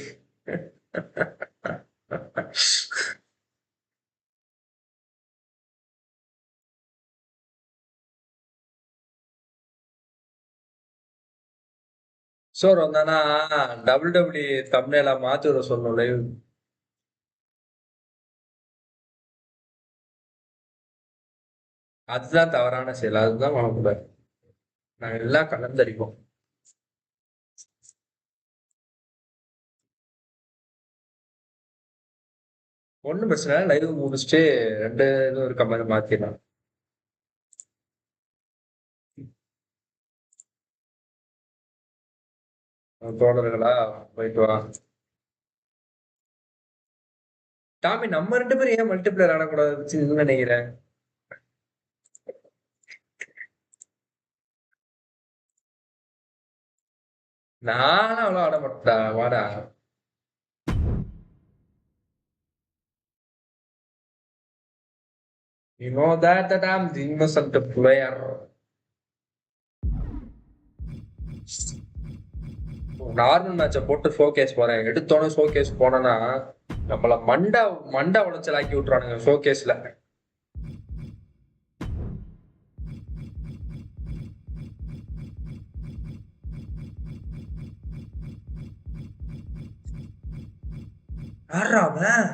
கிஷோர் வந்தானா WWE தம்ப்நெயில மாத்தி விட சொல்லணும் லைவ். அதுதான் தவறான செயல். அதுதான் பண்ணக்கூடாது. நாங்க எல்லாம் கலந்தரிப்போம். ஒண்ணும் பிரச்சனை இல்லை. லைவ் முடிச்சுட்டு 2 இதுவும் இருக்க மாதிரி மாத்திடலாம். தோழர்களா போயிட்டு வா. டாமி நம்ம 2 பேரும் ஏன் மல்டிபிளேயர் ஆடக்கூடாதுன்னு நினைக்கிறேன். நானும் அவ்வளவு ஆட மாட்டா. வாடா. You know that I'm the innocent player. Normal மேட்சை போட்டு ஷோகேஸ் போறேன். எடுத்தோன்னே ஷோகேஸ் போனேன்னா நம்மள மண்டை உளைச்சல் ஆக்கி விட்டுறானுங்க ஷோகேஸ்ல. யாரா அவன்?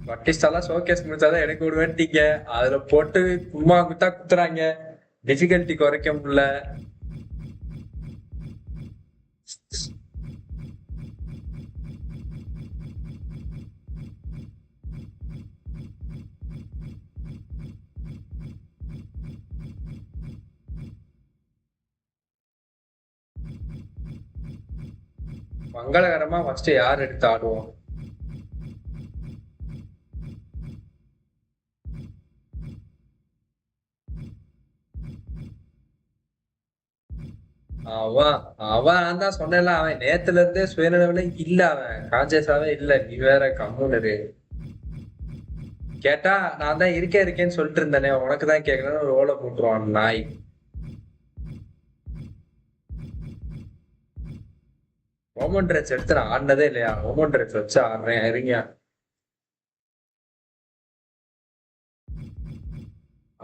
பட்டிஸ்டாலாம் ஷோகேஸ் முடிச்சாதான் எனக்கு விடுவேன்ட்டீங்க. அதுல போட்டு சும்மா குத்துறாங்க. டிஃபிகல்ட்டி குறைக்க முடியல. மங்களகரமா ஃபர்ஸ்ட் யார் எடுத்து ஆடுவோம்? அவன் தான் சொன்னல. அவன் நேத்துல இருந்தே சுயநினைவுல இல்ல. அவன் கான்சியஸாவே இல்ல. நீ வேற கம்முனரு. கேட்டா நான் தான் இருக்கேன்னு சொல்லிட்டு இருந்தேனே, உனக்கு தான் கேட்கணும்னு ஒரு ஓலை போட்டுருவான் நாய். ஓமன் ட்ரெஸ் எடுத்து நான் ஆடினதே இல்லையா? ஓமன் ட்ரெஸ் வச்சு ஆடுறேன். இருங்க.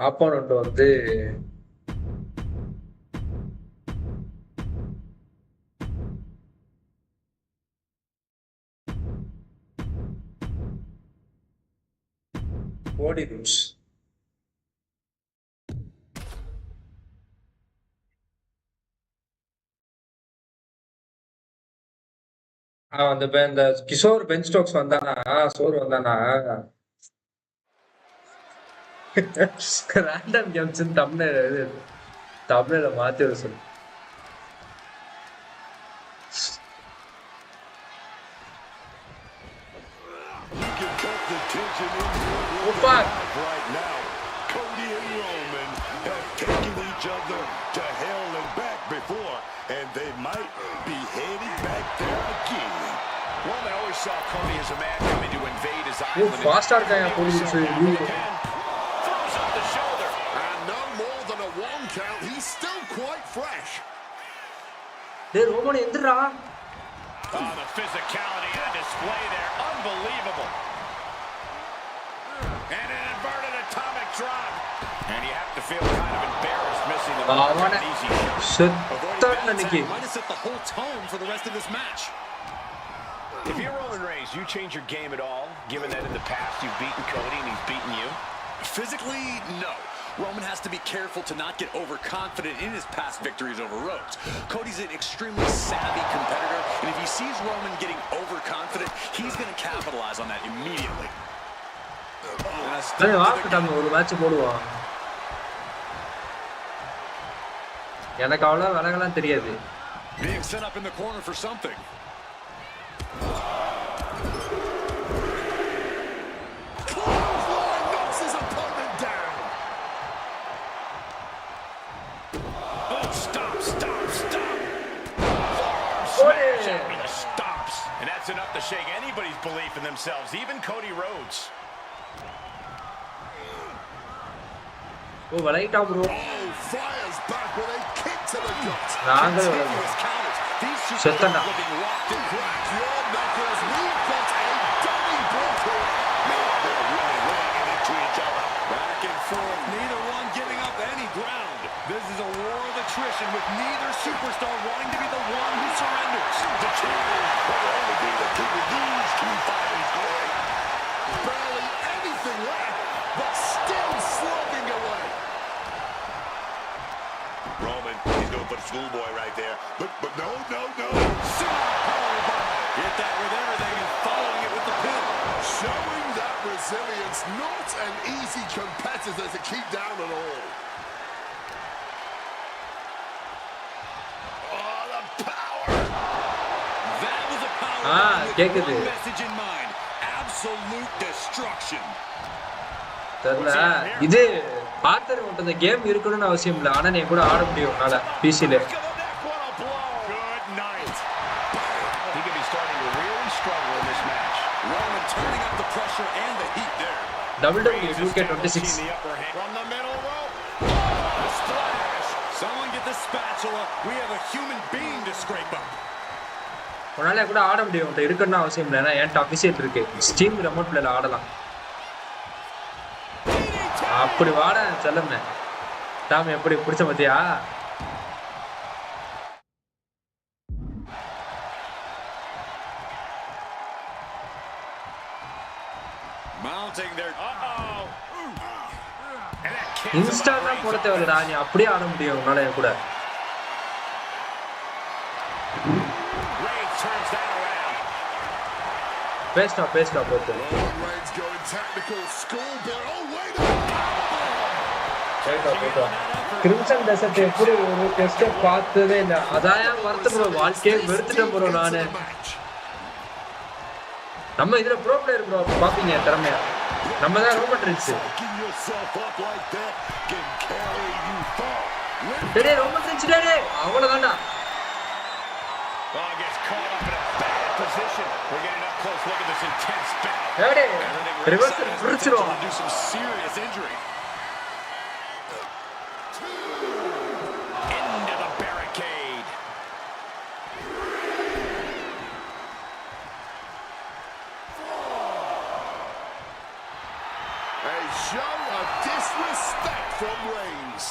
ஆப்போனண்ட் வந்து கோடி ரூட்ஸ். இந்த கிஷோர் பென் ஸ்டோக்ஸ் வந்தானா, சோர் வந்தானா, ரேண்டம் கேம்ஸ் தமிழ்ல மாத்தி வர சொல்லு. Right now, Cody and Roman have taken each other to hell and back before, and they might be heading back there again. Roman always saw Cody as a man coming to invade his island. Fast guy, throws up the shoulder. And no more than a 1 count. He's still quite fresh. Hey, Roman, endra. Oh, the physicality on display there, unbelievable. And an inverted atomic drop. And you have to feel kind of embarrassed missing the easy shot. Might have set the whole tone for the rest of this match. If you're Roman Reigns, you change your game at all, given that in the past you've beaten Cody and he's beaten you? Physically, no. Roman has to be careful to not get overconfident in his past victories over Rhodes. Cody's an extremely savvy competitor, and if he sees Roman getting overconfident, he's going to capitalize on that immediately. ஒரு match போடுவான். எனக்கு அவ்வளவு விலகலாம் தெரியாது. Being set up in the corner for something. Clothesline knocks his opponent down. Oh, stop. smash after the stops. And that's enough to shake anybody's belief in themselves, even Cody Rhodes. Oh, velaita bro. Oh, fires back with a kick to the gut. Continuous counters. These superstars looking locked and cracked. Your knuckles, we've got a dummy break here. They're really running into each other. Back and forth, neither one giving up any ground. This is a war of attrition with neither superstar wanting to be the one who surrenders. The champion will only be the king of these two fighters. Barely anything left, but still slugging away. Roman, he's going for the schoolboy right there. But no. Hit that with everything and following it with the pin. Showing that resilience, not an easy competitor to keep down at all. Oh, the power! That was a power with one message in mind. Absolute destruction. இது author மட்டும் இந்த game இருக்கணும்னு அவசியம் இல்லை. ஆனா நீ கூட ஆட முடியும் உன்னால பிசில. WWE 2K26. From the middle rope. Splash. Someone get the spatula. We have a human being to scrape up. உன்னால கூட ஆட முடியும். இருக்கணும்னு அவசியம் இல்லை. ஏன்னா என்கிட்ட அபிஷியல் இருக்கு. ஸ்டீம் ரிமோட் பிளேல ஆடலாம். அப்படி வாட செல்லமே. டாம் எப்படி பிடிச்ச பாத்தியா? இன்ஸ்டாகிராம் போட தேவையில்லடா, நீ அப்படியே ஆட முடியும் உன்னால கூட. பேஸ்டா போட்டு கிரிம்சன் டெசர்ட் எப்படி ஒரு டெஸ்ட பார்த்ததே இல்லை. அதான் வருத்த வாழ்க்கையை வெறுத்துட்ட போறோம் நானு. நம்ம இதுல ப்ரோ பிளேயர் ப்ரோ பாப்பீங்க திறமையா. நம்ம தான் ரோமன் ரெயின்ஸ். டேய் ரோமன் ரெயின்ஸ் டேய் அவ்வளவுதான்டா. டேய் reverse புடிச்சிரோம். Show of disrespect from Reigns.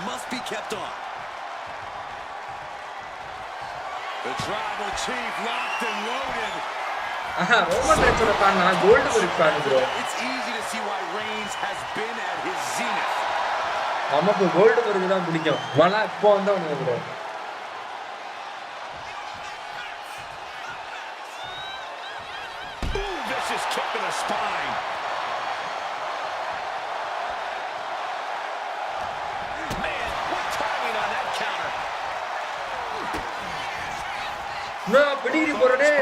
Must be kept on. The tribal chief locked and loaded. Roman Reigns oda fan na gold fan bro. It's easy to see why Reigns has been at his zenith. நமக்கு gold வருது தான் பிடிக்கும். வலா இப்போ வந்தா உனக்கு bro. Vicious kick in the spine. Man, what timing on that counter. No, பிடிடி போறனே.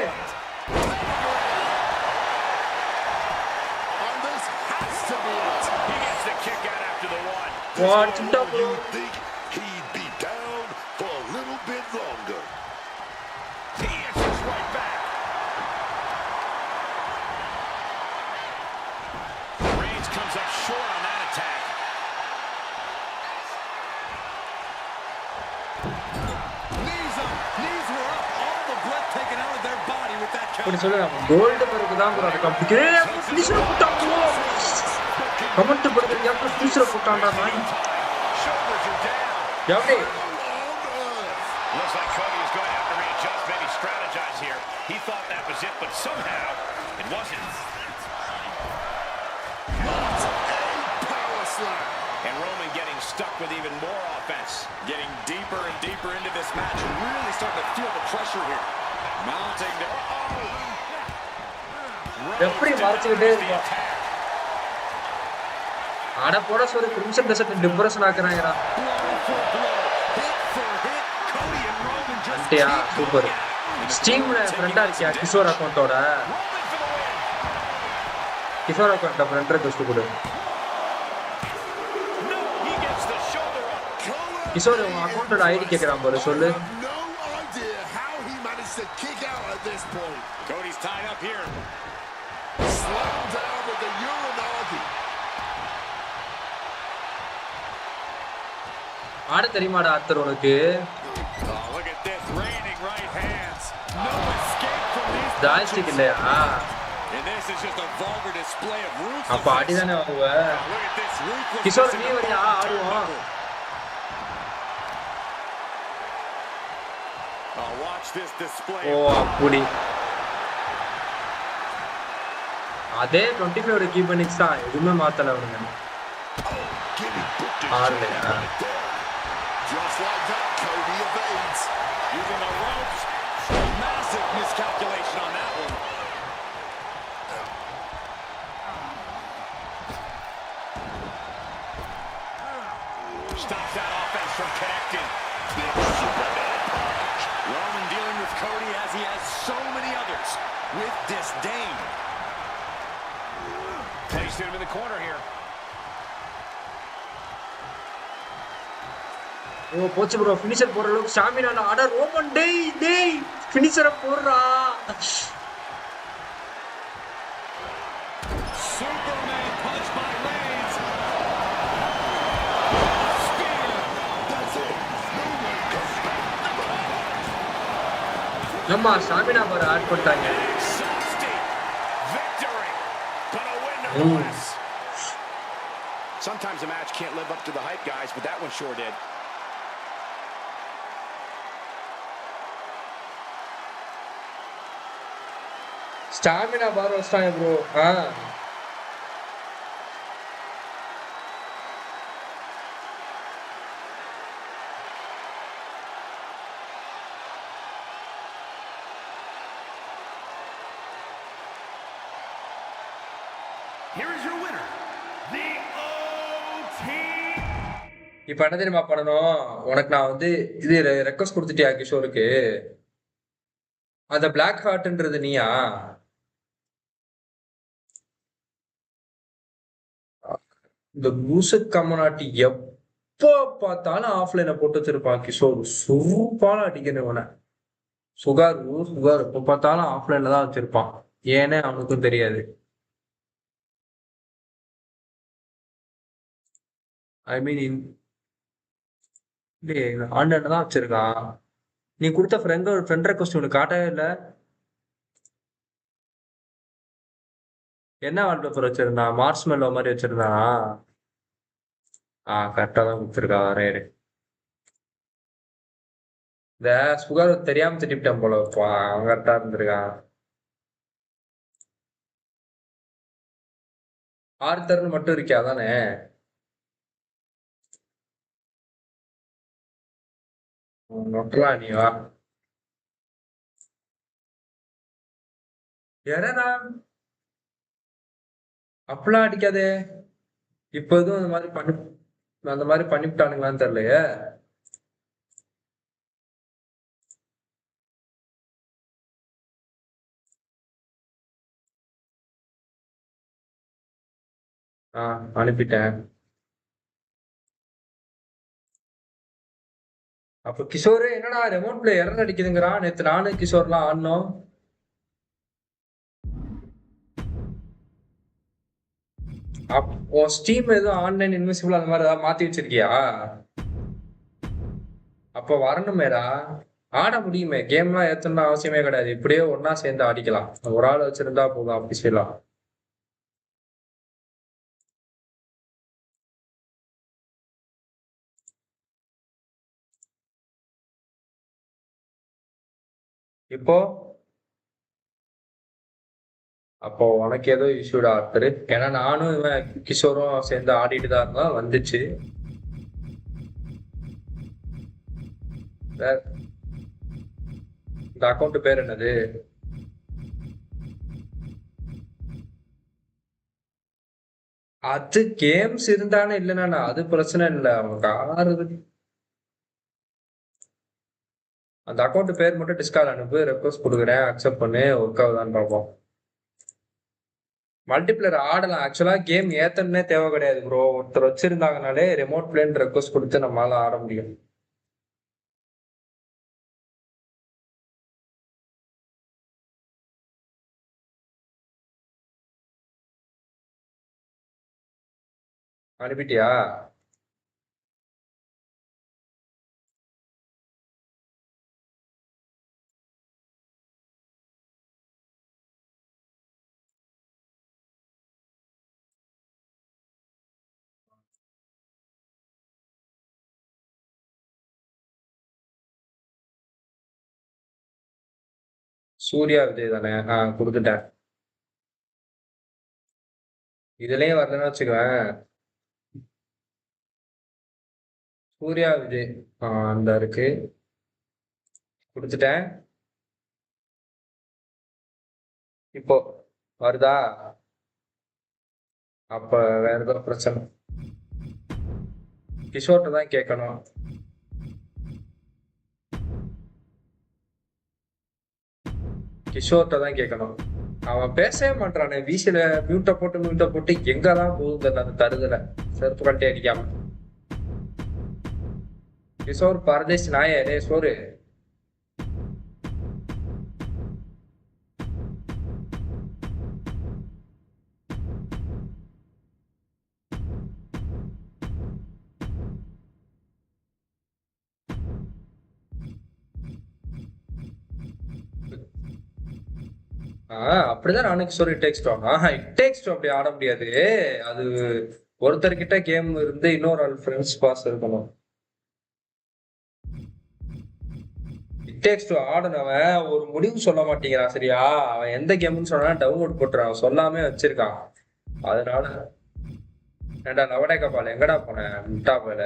What double? You think he'd be down for a little bit longer? He answers right back. Reigns comes up short on that attack. Knees up, knees were up, all the breath taken out of their body with that counter. அப்படி சொல்லுங்க gold பருக்கு தான் bro கம்பிக்கே finisher போட்டாங்க. Comment பண்றது யாரோ finisher போட்டான்டா நான். Yummy. Looks like Cody is going to have to readjust, maybe strategize here. He thought that was it, but somehow it wasn't. What a power slam. And Roman getting stuck with even more offense. Getting deeper and deeper into this match and really starting to feel the pressure here. Mounting to... எப்படி மறைச்சிட்டே இருக்கா. ஆட போட சொல்லி crimson dessert depression ஆக்குறாங்கடா. அண்டியா super. ஸ்டீம்ல ஃப்ரெண்டா இருக்கியா கிஷோர் அக்கௌண்டோட? கிஷோர் அக்கௌண்ட்ல friend request கொடு. கிஷோர் உன் அக்கௌண்டோட ஐடி கேக்குறான் பாரு, சொல்லு. Cody's tied up here. Slammed down with the Uranagi. ஆட தெரியுமாடா ஆத்தர் உனக்கு? Oh, look at this, raining right hands. No escape from these. Joystick இல்லையா? And this is just a vulgar display of ruthlessness. அப்ப அடிதானே வருவ. Look at this ruthlessness. Kishore நீ வரியா ஆடுவோம். Oh, watch this display. ஓ அப்படி. அதே 25 ஓட கீ பண்ணிக்ஸ் தான், எதுவுமே மாத்தல அவனுங்க. ஆடலையா? Just like that, Cody evades. Using the ropes. Massive miscalculation on that one. Stops that offense from connecting. Big Superman punch. Roman dealing with Cody as he has so many others with disdain. Placed him in the corner here. ஓ போச்சு bro, finisher போற அளவுக்கு stamina. அட Roman டேய் ஃபினிஷரை போடுறா. Superman punch by Reigns. Spear. That's it. No one comes back. நம்ம stamina பாரு add பண்ணிட்டாங்க. Exhausting. Victory. But a win nonetheless. Sometimes a match can't live up to the hype, guys, but that one sure did. Stamina bar வச்சிட்டாங்க bro. Here is your winner, the OT. இப்ப என்ன தெரியுமா பண்ணணும்? உனக்கு நான் வந்து இது ரெக்வஸ்ட் கொடுத்துட்டியா கிஷோருக்கு? அந்த பிளாக் ஹார்ட்ன்றது நீயா? இந்த பூச கம்மநாட்டி எப்போ பார்த்தாலும் ஆஃப்லைனை போட்டு வச்சிருப்பான் கிஷோர். சூப்பால அடிக்கிறவன சுகார் எப்போ பார்த்தாலும் ஆஃப்லைன்ல தான் வச்சிருப்பான். ஏன்னே அவனுக்கும் தெரியாது. ஐ மீன் ஆன்லைன்ல தான் வச்சிருக்கான். நீ கொடுத்த ஃப்ரெண்ட் ரெக்வஸ்ட் உனக்கு காட்டவே இல்லை. என்ன வால்பேப்பர் வச்சிருந்தான்? மார்ஸ் மெல்லோ மாதிரி வச்சிருந்தானா? கரெக்டா தான் கொடுத்துருக்கா. வேற இந்த சுகர் தெரியாம திட்டிவிட்டான் போல. அவன் கரெக்டா இருந்திருக்கான். ஆர்த்தர்னு மட்டும் இருக்கியா தானே? நொட்டலாம் நீ வா. என்னடா அப்பெல்லாம் அடிக்காதே. இப்ப எதுவும் அந்த மாதிரி பண்ணிவிட்டானுங்களான்னு தெரியலையே. அனுப்பிட்டேன். அப்ப கிஷோரு என்னடா ரெமோட் பிளே எரர் அடிக்குதுங்கிறான். நேத்து நானும் கிஷோர்லாம் ஆடணும். அப்போ ஸ்டீம் எதுவும் ஆன்லைன் இன்வெசிபிள் அந்த மாதிரி ஏதாவது மாத்தி வச்சிருக்கியா? அப்போ வரணுமேடா. ஆட முடியுமே. கேம்லாம் ஏத்தணும் அவசியமே கிடையாது. இப்படியே ஒன்னா சேர்ந்து ஆடிக்கலாம். ஒரு ஆள் வச்சிருந்தா போதும். அப்படி செய்யலாம். இப்போ அப்போ உனக்கு ஏதோ இஷ்யூடா ஆர்த்தரு. ஏன்னா நானும் இவன் கிஷோரும் சேர்ந்து ஆடிட்டு தான் இருந்தா வந்துச்சு. இந்த அக்கௌண்ட் பேர் என்னது? அது கேம்ஸ் இருந்தானே இல்லைன்னா அது பிரச்சனை இல்லை. அவனுக்கு ஆறுது. அந்த அக்கௌண்ட் பேர் மட்டும் டிஸ்கார்ட் அனுப்பு, ரெக்வஸ்ட் கொடுக்குறேன், அக்செப்ட் பண்ணு, ஒர்க் ஆகுதான்னு பார்ப்போம். மல்டிபிளேயர் ஆடலாம். ஆக்சுவலா கேம் ஏத்தனே தேவை கிடையாது ப்ரோ. ஒருத்தர் வச்சிருந்தாங்கனாலே ரிமோட் பிளேன்னு ரெக்வஸ்ட் கொடுத்து நம்மளால ஆட முடியும். அனுப்பிட்டியா? சூர்யா விஜய் தானே? கொடுத்துட்டேன். இதுலயே வரலன்னு வச்சுக்குவேன். சூர்யா விஜய் அந்த இருக்கு, கொடுத்துட்டேன். இப்போ வருதா? அப்ப வேற ஏதோ பிரச்சனை. கிஷோர்ட்ட தான் கேட்கணும். கிஷோர்ட்ட தான் கேட்கணும். அவன் பேசவே மாட்டானே. வீசில மியூட்ட போட்டு எங்கதான் போகுது தெரியல அந்த தருதல. செருப்பு கட்டி அடிக்காம. கிஷோர் பரதேசி நாயே. டே சோறு. அப்படிதான் நானும் Kishore it takes two. It takes two அப்படி ஆட முடியாது. அது ஒருத்தர்கிட்ட கேம் இருந்து இன்னொரு ஆள் ஃப்ரெண்ட்ஸ் பாஸ் இருக்கணும். இட் டேக்ஸ் டூ ஆடுனவன் ஒரு முடிவு சொல்ல மாட்டேங்கிறான். சரியா? அவன் எந்த கேம்னு சொன்னா டவுன்லோட் போட்டுறான், சொல்லாமே வச்சிருக்கான். அதனால ஏண்டா நவடே கபால் எங்கடா போனேன்? முட்டா போல.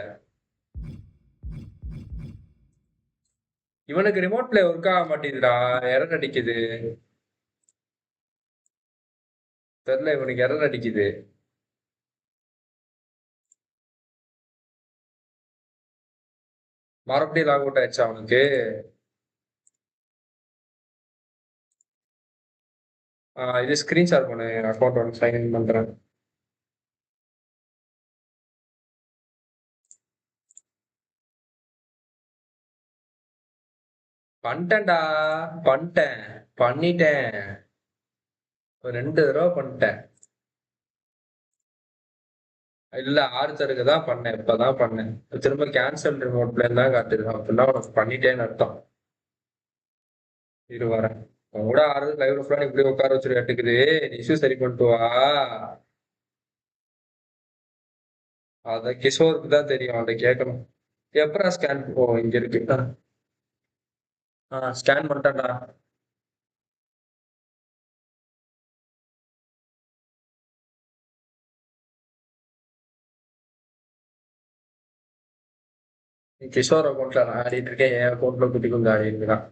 இவனுக்கு ரிமோட் பிளே ஒர்க் ஆக மாட்டேங்குதுடா, எரர் அடிக்குது. தெரியல, இவனுக்கு எரர் அடிக்குது. மறுபடியும் லாக் அவுட் ஆயிடுச்சா அவனுக்கு? இது ஸ்கிரீன்ஷாட் பண்ணு, அக்கௌண்ட் ஒன்று சைன் இன் பண்றேன். பண்ணிட்டேன்டா, பண்ணிட்டேன். ஒரு 2 தடவை பண்ணிட்டேன். இல்ல ஆர்ச்சருக்கு தான் பண்ணேன், இப்பதான் பண்ணேன். திரும்ப கேன்சல் ரிமோட் பிளேன் தான் காட்டுது. அப்படின்னா உனக்கு பண்ணிட்டேன்னு அர்த்தம். இரு வரேன். உன் கூட ஆறுது லைவ்ல ஃபுல்லா இப்படி உட்கார வச்சுட்டு கேட்டுக்குது. இஷ்யூ சரி பண்ணிட்டு வா. அத கிஷோருக்கு தான் தெரியும், அவன்கிட்ட கேட்கணும். எப்படா ஸ்கேன்? இங்க இருக்கு. ஸ்கேன் பண்ணிட்டேன்டா. கிஷோர் அக்கௌண்ட்ல நான் ஆடிட்டு இருக்கேன், என் அக்கௌண்ட்ல குட்டி கொஞ்சம் ஆடிட்டு இருக்கான்.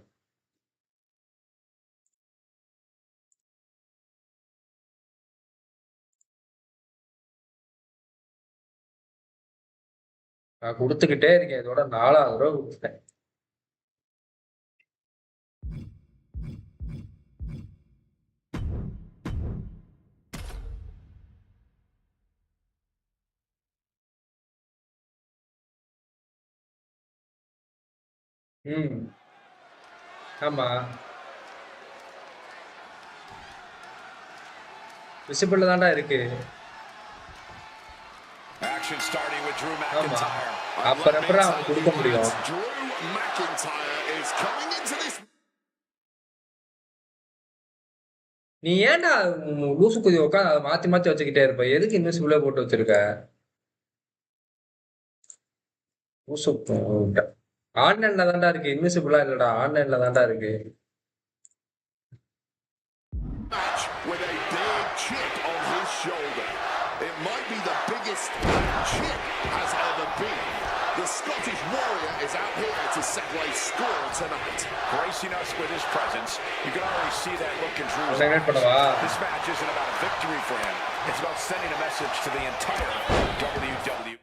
நான் கொடுத்துக்கிட்டே இருக்கேன். இதோட 4வது தடவை கொடுத்துட்டேன். ஆமா, விசிபிள்ல தான்டா இருக்கு. Action starting with Drew ஆமா, McIntyre. அப்புறம் எப்படி அவன் கொடுக்க முடியும்? Drew McIntyre is coming into this. நீ ஏன்டா லூசு குதி உட்காந்து அதை மாத்தி மாத்தி வச்சுக்கிட்டே இருப்ப? எதுக்கு இன்வெஸ்டிபிளே போட்டு வச்சிருக்க? லூசு. ஆன்லைன்ல தான்டா இருக்கு, இன்விசிபிளா இல்லடா. ஆன்லைன்ல தான்டா இருக்கு. Match with a big chip on his shoulder. It might be the biggest chip has ever been. The Scottish Warrior is out here to settle a score tonight. Gracing us with his presence. You can already see that look in Drew's Second eyes. பண்ணவா? This match isn't about a victory for him. It's about sending a message to the entire WWE.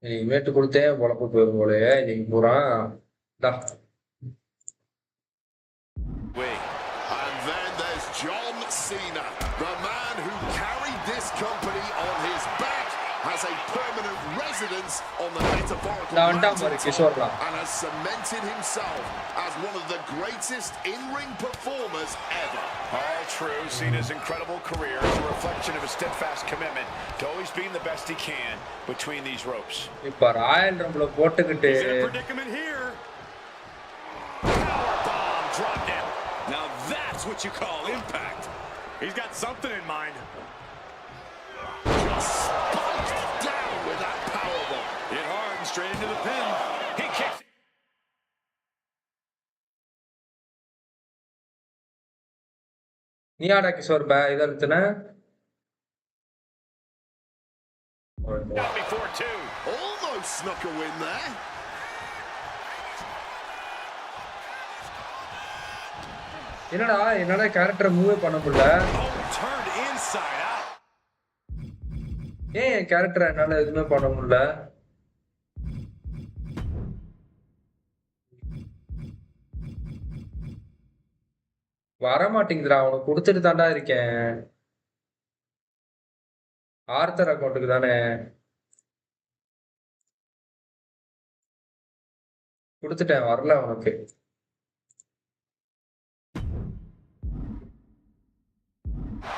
இனிமேட்டு கொடுத்தே பொழப்பு போயிரும் போலயே. நீங்க பூரா டா And then there's John Cena, the man who carried this company on his back, has a permanent residence on the metaphorical mountaintop and has cemented himself as one of the greatest in-ring performers ever. All true. Cena's incredible career is a reflection of his steadfast commitment to always being the best he can between these ropes. இப்ப Royal ரம்பிள போட்டுக்கிட்டு He's in a predicament here. Power bomb drop down. Now that's what you call impact. He's got something in mind. Just spiked down with that power bomb. Hit hard and straight into the pin. He kicks. நீ ஆடா கிஷோர் இதெடுத்துன Not before two. Almost snuck a win there. என்னடா character மூவே பண்ண முடியல Turned inside out. ஏன் என் character என்னால எதுவுமே பண்ண முடியல வரமாட்டேங்குதுடா அவனுக்கு கொடுத்துட்டு தாண்டா இருக்கேன் ஆர்த்தர் அக்கௌண்ட்டுக்கு தானே கொடுத்துட்டேன் வரல உனக்கு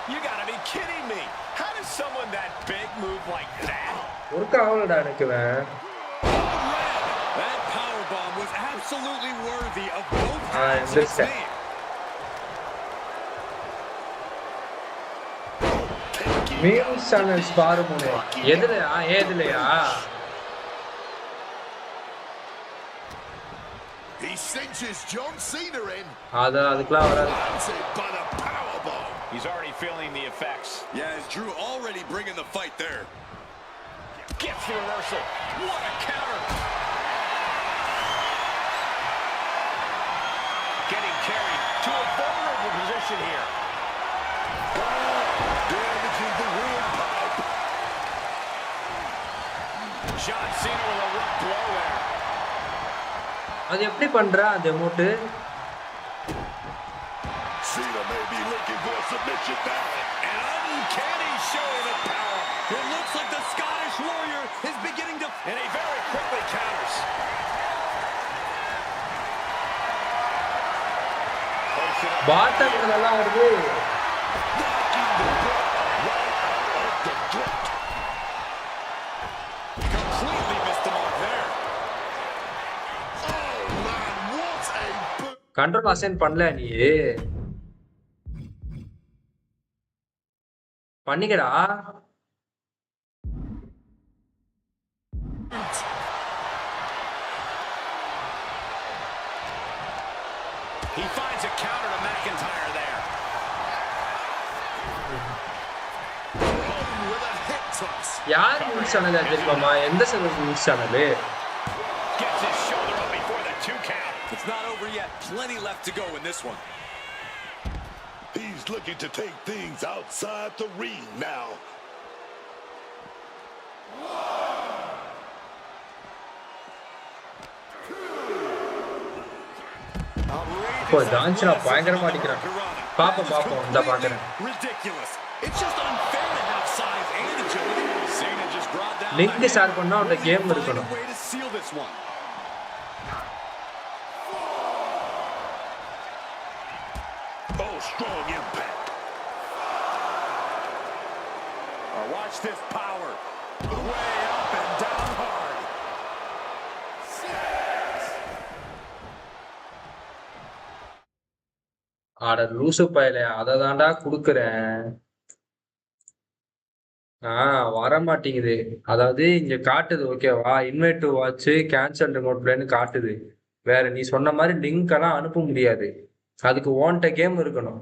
You gotta be kidding me. How does someone that big move like that? Work ஆகலடா எனக்கு That power bomb was absolutely worthy of both I halves of its understand. name. Memes channels பாருங்க எதுலயா He cinches John Cena in. அதுக்கெல்லாம் வராது Planted by the power bomb. He's already feeling the effects. Yeah, is Drew already bringing the fight there? Gets the reversal. What a counter. Getting carried to a vulnerable position here. Damaging the windpipe. John Cena with a rough blow there. அது எப்படி பண்றா அந்த amount Cena may be looking for a submission now. An uncanny showing of power. It looks like the Scottish Warrior is beginning to... And he very quickly counters. பாட்டங்களெல்லாம் வருது Completely missed the mark there. Oh man, what a control assign பண்ணல நீ பண்ணிக்கடா He finds a counter to McIntyre there. with a hip toss. யார் news channel தெரியுமாமா எந்த channel news channel Gets his shoulder up before the 2 count. It's not over yet. Plenty left to go in this one. He's looking to take things outside the ring now. இப்போ ஜான்சனா பயங்கரமா அடிக்கிறான் பாப்போம் இந்த பாக்குறேன் Ridiculous. It's just unfair to have size and agility. Cena just brought down. Link share பண்ணா அந்த game இருக்கணும் Way to seal this one. Oh, strong impact. Watch this power. Way up and down hard. ஆட லூசு பயல அதை தாண்டா குடுக்குறேன் வர மாட்டேங்குது அதாவது இங்க காட்டுது ஓகேவா invite to watch cancel remote பிளேன்னு காட்டுது வேற நீ சொன்ன மாதிரி லிங்க் எல்லாம் அனுப்ப முடியாது அதுக்கு ஓன்ட்ட கேம் இருக்கணும்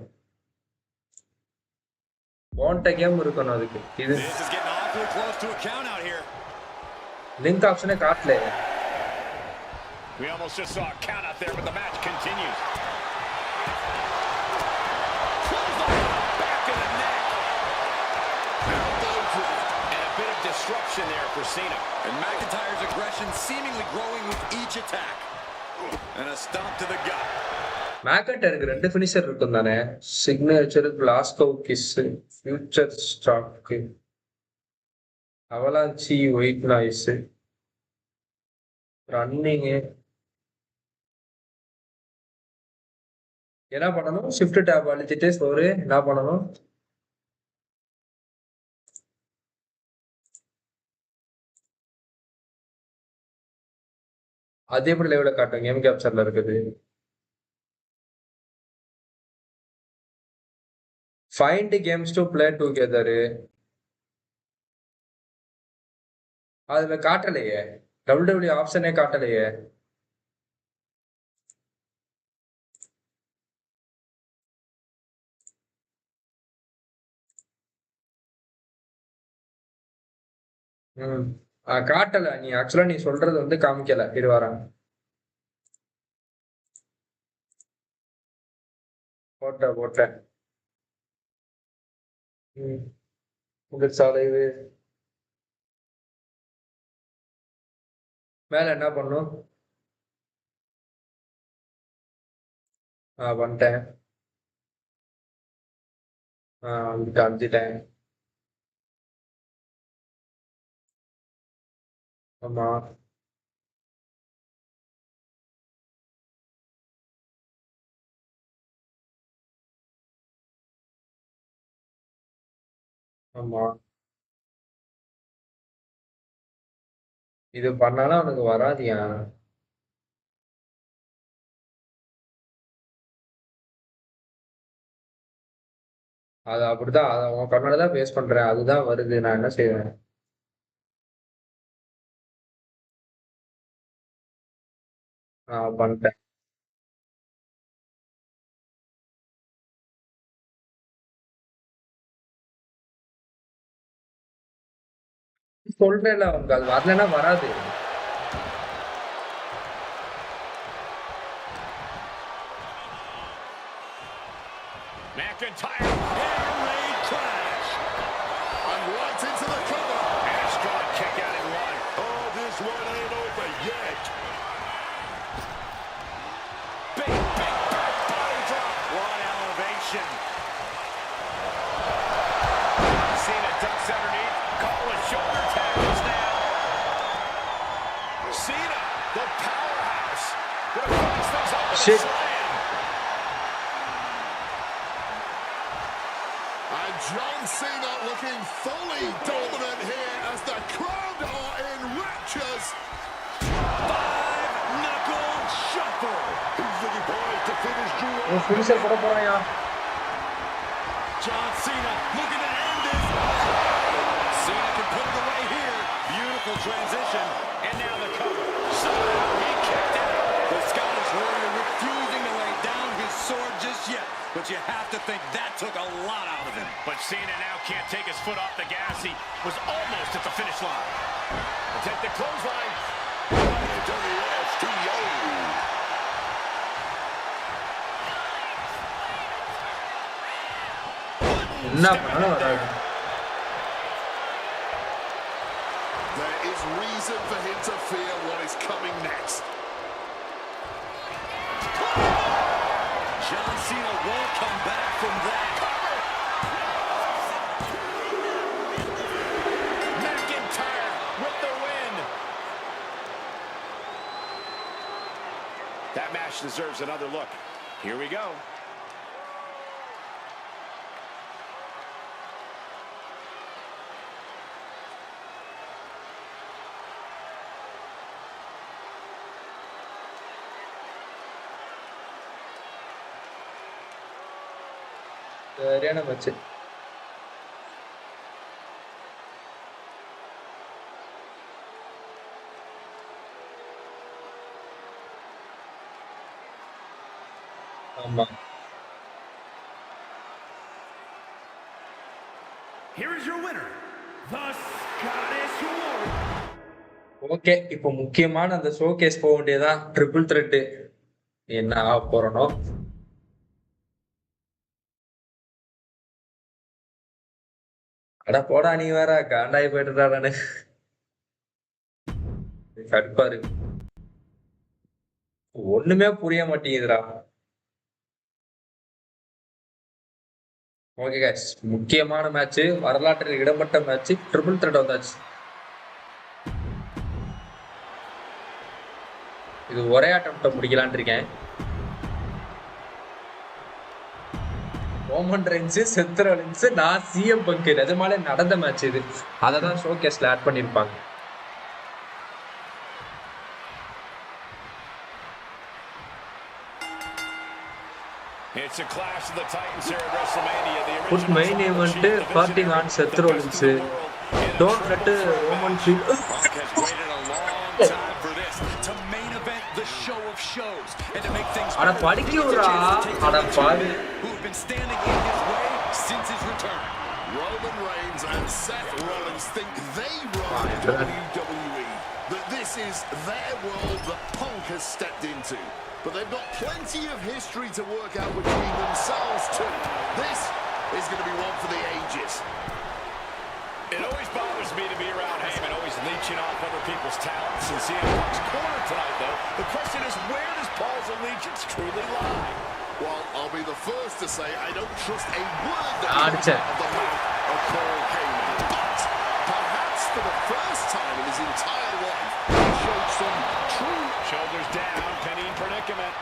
அதுக்கு இது This is getting awfully close to a count out here. Link ஆப்ஷனே காட்டல We almost just saw a count out there, but the match continues. Back of the neck. And a bit of disruption there for Cena. And McIntyre's aggression seemingly growing with each attack. And a stomp to the gut. மேக்கட்டருக்கு 2 finisher இருக்கும் தானே? Signature, Glasgow kiss, future stock, avalanche, white noise, running. என்ன பண்ணணும்? Shift tape அழுத்திட்டு store என்ன பண்ணணும்? அது எப்படி லெவல காட்டும்? கேம் கேப்சர்ல இருக்குது. Find games to play together. அதுல காட்டலையே. WWE ஆப்ஷனே காட்டலையே. காட்டல. நீ ஆக்சுவலா நீ சொல்றது வந்து காமிக்கல. இரு வரேன். போட்டேன். சாலைவு மேல என்ன பண்ணும்? வந்துட்டேன். வந்துட்டேன். ஆமா. ஆமா. இது பண்ணாலும் அவனுக்கு வராதியா? அது அப்படிதான். அதை உன் கண்ணால தான் பேஸ் பண்றேன். அதுதான் வருது. நான் என்ன செய்வேன்? பண்ணிட்டேன். சொல்றேன்ல, அவனுக்கு அது வரலன்னா வராது. McIntyre, air raid crash. And right into the cover. And a strong kick out in one. Oh, this one ain't over yet. Big body drop. One elevation. Cena ducks underneath. Call with shoulder tackles now. Cena, the powerhouse. Gonna finish things up with a slam. And John Cena looking fully dominant here as the crowd are in raptures. Five-knuckle shuffle. He's looking poised to finish Drew. Finisher போட போறாயா? John Cena looking to end this. Cena can put it away here. Beautiful transition. And now the cover. Somehow he kicked out. The Scottish Warrior refusing to lay down his sword just yet. But you have to think that took a lot out of him. But Cena now can't take his foot off the gas. He was almost at the finish line. Attempt the clothesline. WSTO. என்ன பண்ணாலும் வராது. There is reason for him to fear what is coming next. John Cena won't come back from that. McIntyre with the win. That match deserves another look. Here we go. சரியான match. ஆமா. Here is your winner, the Scottish Warrior. Okay, இப்போ முக்கியமான அந்த showcase போக வேண்டியதான். Triple thread என்ன ஆக போறனோ. அட போடா, நீ வேற காண்டாய் போயிட்டுடா. நானு கடுப்பா இருக்கு. ஒண்ணுமே புரிய மாட்டேங்குதுடா. ஓகே गाइस, முக்கியமான மேட்ச், வரலாற்றில் இடம்பெற்ற மேட்ச், ட்ரிபிள் த்ரெட் வந்தாச்சு. இது ஒரே அட்டெம்ப்ட்ல முடிக்கலாம்னு இருக்கேன். ரோமன் ரெயின்ஸ், செத் ரோலின்ஸ், நான் சிஎம் பங்க், நிஜமாலே நடந்த மேட்ச் இது. அதை தான் ஷோகேஸ்ல ஆட் பண்ணிருப்பாங்க. It's a clash of the Titans here at WrestleMania. The Put main event parting on Seth Rollins. Don't let Roman feel. Punk has waited a long time for this to main event the show of shows and to make things Ada padikura, ada padu. Who have been standing in his way since his return. Roman Reigns and Seth Rollins think they run WWE. That this is their world that Punk has stepped into. But they've got plenty of history to work out between themselves too. This is going to be one for the ages. It always bothers me to be around Heyman, always leeching off other people's talents. And CM Punk's corner tonight, though, the question is, where does Paul's allegiance truly lie? Well, I'll be the first to say I don't trust a word that comes out of the mouth of Paul Heyman. But perhaps for the first time in his entire life, he showed some true... Shoulders down, penny predicament.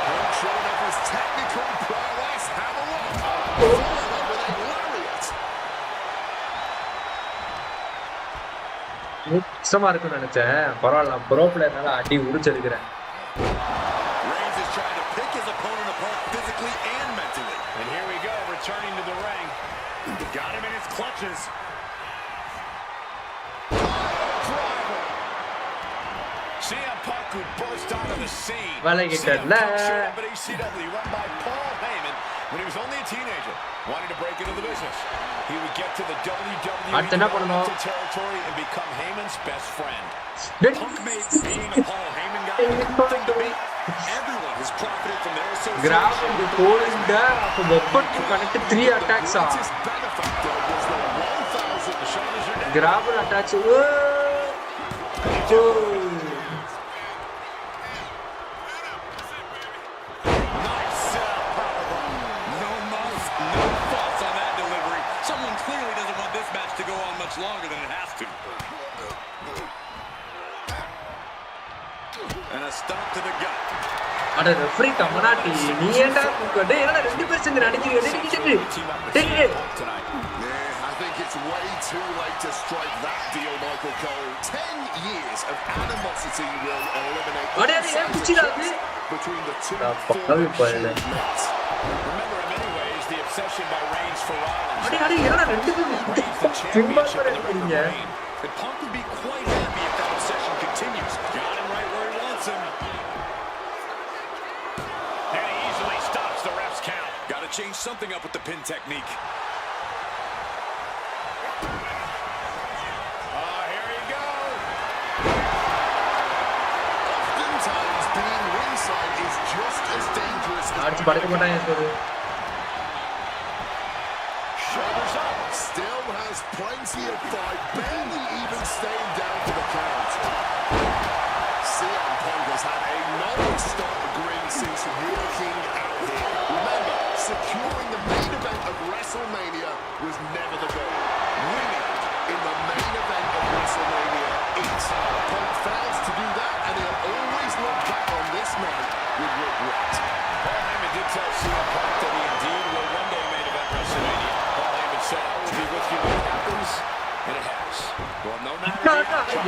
Punk showing off his technical prowess. Have a look. Followed up with a lariat. கஷ்டமா இருக்குன்னு நினைச்சேன். பரவாயில்ல, bro பிளேயர்னால அடி உரிச்செடுக்கிறேன். Reigns is trying to pick his opponent apart physically and mentally. And here we go, returning to the ring. Got him in his clutches. CM Punk who burst onto the scene. CM Punk showed up at ECW, run by Paul Heyman when he was only a teenager, wanting to break into the business. He would get to the WWE territory and become Heyman's best friend. Punk made being a Paul Heyman guy nothing to me. Everyone has profited from their association. Grab him to hold him there, to weapon to connect 3 attacks. His benefactor was the 1,000 shoulders are down. Grab and attach. Longer than it has to. And a stomp to the gut. அட referee கமனாட்டி, நீ ஏன்டா கூப்பிட்ட? டேய் என்னடா ரெண்டு பேர் சேர்ந்து அடிக்கிறீங்க? டேய் I think it's way too late to strike that deal, Michael Cole. 10 years of animosity will eliminate between the two former mates. Remember, in many ways, the obsession by Reigns for Rollins. And Punk would be quite happy if that obsession continues. Got him right where he wants him. And he easily stops the ref's count. Got to change something up with the pin technique. Here you go. Oftentimes, being ringside is just as dangerous as... Shoulders up. Still has plenty of fight, barely even staying down for the count. CM Punk has had a non-stop grin since walking out here. Remember, securing the main event of WrestleMania was never the goal. Winning in the main event of WrestleMania is. Punk fails to do that, and he'll always look back on this night with regret. Paul Heyman did tell CM Punk that he indeed will one day main event WrestleMania. Paul Heyman said, I will be with you when it happens, and it has. Well, no matter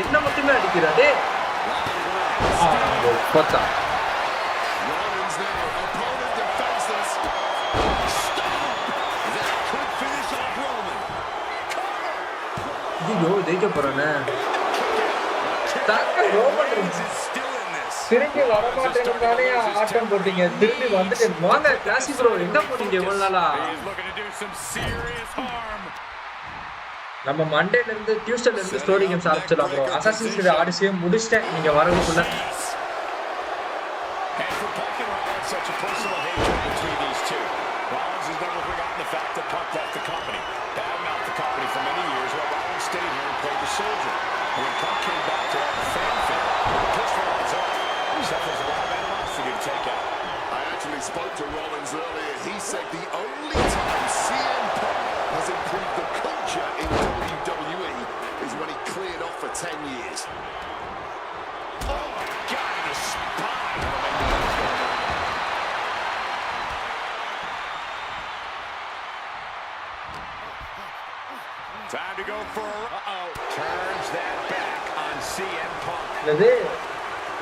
என்ன மட்டுமே அடிக்கிறாடே. பத்தா. Rollins now, opponent defenseless. That could finish off Roman. ஐயோ, ஜெயிக்க போறானே. தாக்க Roman Reigns திரும்பி வரமாட்டேன்னு ஆட்டம் போட்டீங்க. திரும்பி வந்துட்டு வாங்க கிளாசிக் ப்ரோ, எங்க போனீங்க இவ்வளவு நாளா? நம்ம மண்டேல இருந்து டியூஸ்டேல இருந்து ஸ்டோரி கேம்ஸ் ஆரம்பிச்சலாம் ப்ரோ. அசாசின்ஸ் கிரீட் ஆடிஸே முடிச்சிட்டேன் நீங்க வரதுக்குள்ள. Such a personal hatred between these two. Rollins has never forgotten the fact that Punk left the company, badmouthed the company for many years while Rollins stayed here and played the soldier. when Punk came back to all the fanfare, the pitch lines up. Seth has a lot of animosity to take out. I actually spoke to Rollins earlier. He said the only time CM Punk has improved the culture in WWE is when he cleared off for 10 years. Oh, God, the spine. Time to go for turns that back on CM Punk. இது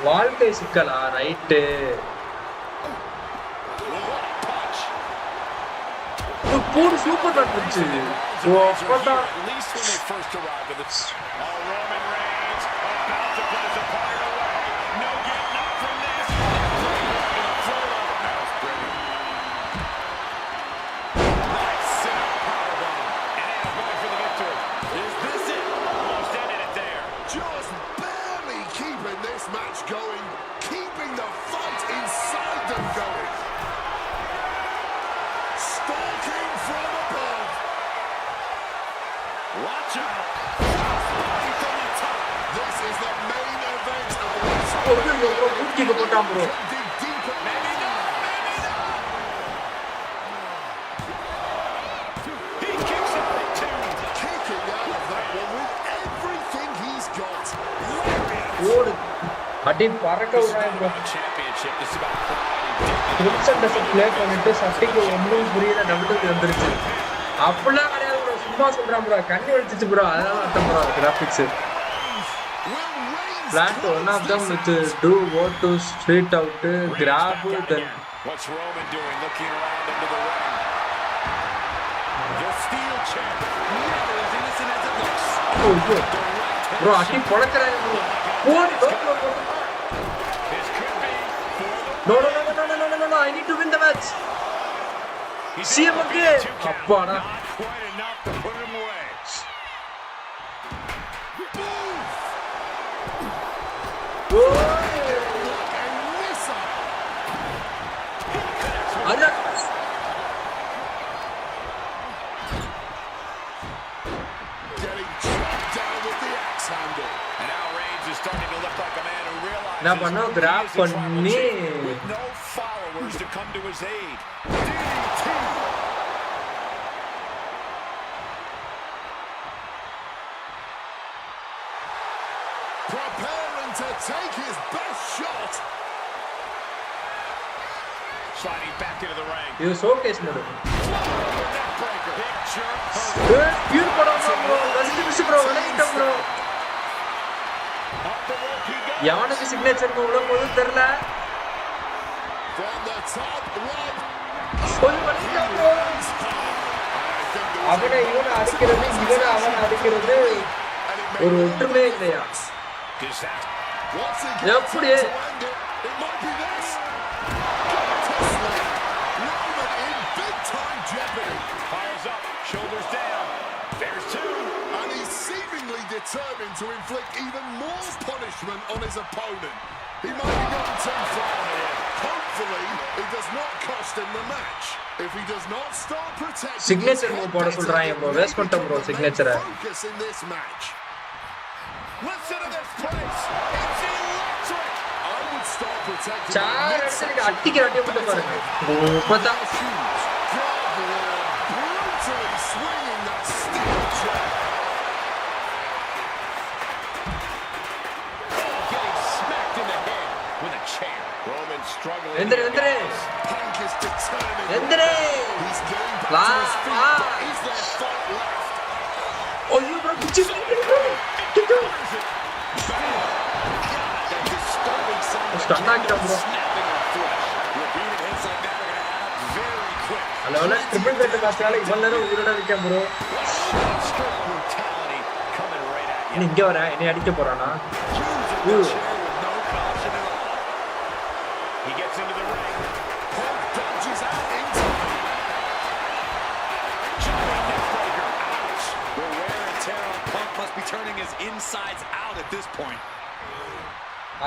வாழ்க்கை சிக்கலா right பூர் super நடந்துச்சு அப்பதான் At least when they first arrived at the Roman Reigns about to put his opponent away. No getting up from this. That was brilliant. Nice sit-up powerbomb. And now going for the victory. Is this it? Almost ended it there. Just barely keeping this match going, keeping the fight inside them going. Stalking from above. Watch out. Crossbody from the top. This is the main event of the week. ஊட்டிக்கு போட்டான் bro Maybe not. Maybe not. He kicks out at two. Kicking out of that one with everything he's got. ஓடு அடி பறக்க விடுறான் bro Championship. This is about pride and dignity. Crimson Desert play பண்ணிட்டு சட்டைக்கு ஒன்றும் புரியல டபுள்யூ வந்துருச்சு அப்படிலாம் கிடையாது ப்ரோ சும்மா சொல்றான் ப்ரோ கண்ணி வலிச்சிச்சு ப்ரோ அதனால அர்த்தம் bro graphics plan one of them with to go to street out grab then What's Roman doing? Looking around into the ring. The steel champ. Never as innocent as it looks. Bro அடி பொளக்கறாங்க bro போடு This could be no no no no no no no I need to win the match CM okay அப்பாடா not quite enough to put him away. ஓ அண்ணா Getting chopped down with the axe handle. And now Reigns is starting to look like a man who realizes நான் பண்ண graph he is a tribal பண்ணி chief with no followers to come to his aid. DDT. Preparing to take his best shot. Sliding back into the ring. இது showcase mode Neckbreaker. Picture pure படம் bro ரசிச்சு miss bro வணக்கம் bro up the rope he goes. எவனுக்கு signature மூவ்ல போகுது தெரியல From the top right. போய் வணக்கம் ப்ரோ அவனை இவனை அடிக்கிறது இவனை அவனை அடிக்கிறது ஒரு ஒற்றுமை இல்லையா Disaster. Once he எப்படி gets it to end it, it might be this. Roman in big time jeopardy. Fires up, shoulders down. There's two. And he's seemingly determined to inflict even more punishment on his opponent. He might be going too far here. Hopefully, it does not cost him the match. If he does not start protecting signature move போட சொல்றாங்க bro waste பண்ணிட்டோம் bro சிக்னேச்சரை focus in this match. Listen to this place. It's electric. I would start protecting sir எடுத்து அட்டிக்கிற அட்டியை மட்டும் பாருங்க இப்பதான் brutally swinging that steel chair. Getting smacked in the head with a chair. Roman struggling. எந்திர எந்திர Punk is determined. எந்திர He's getting back வா to his feet. வா But is there fight left? ஐயோ ப்ரோ பிச்சு ஸ்டன் ஆகிட்டோம் bro hello hello triple கட்டு காசால இவ்வளவு நேரம் உயிரோட இருக்கேன் ப்ரோ நீ இங்க வர என்னை அடிக்க போறானா He gets into the ring. Punk dodges out in time. Jumping neckbreaker. Ouch. The wear and tear on Punk must be turning his insides out at this point.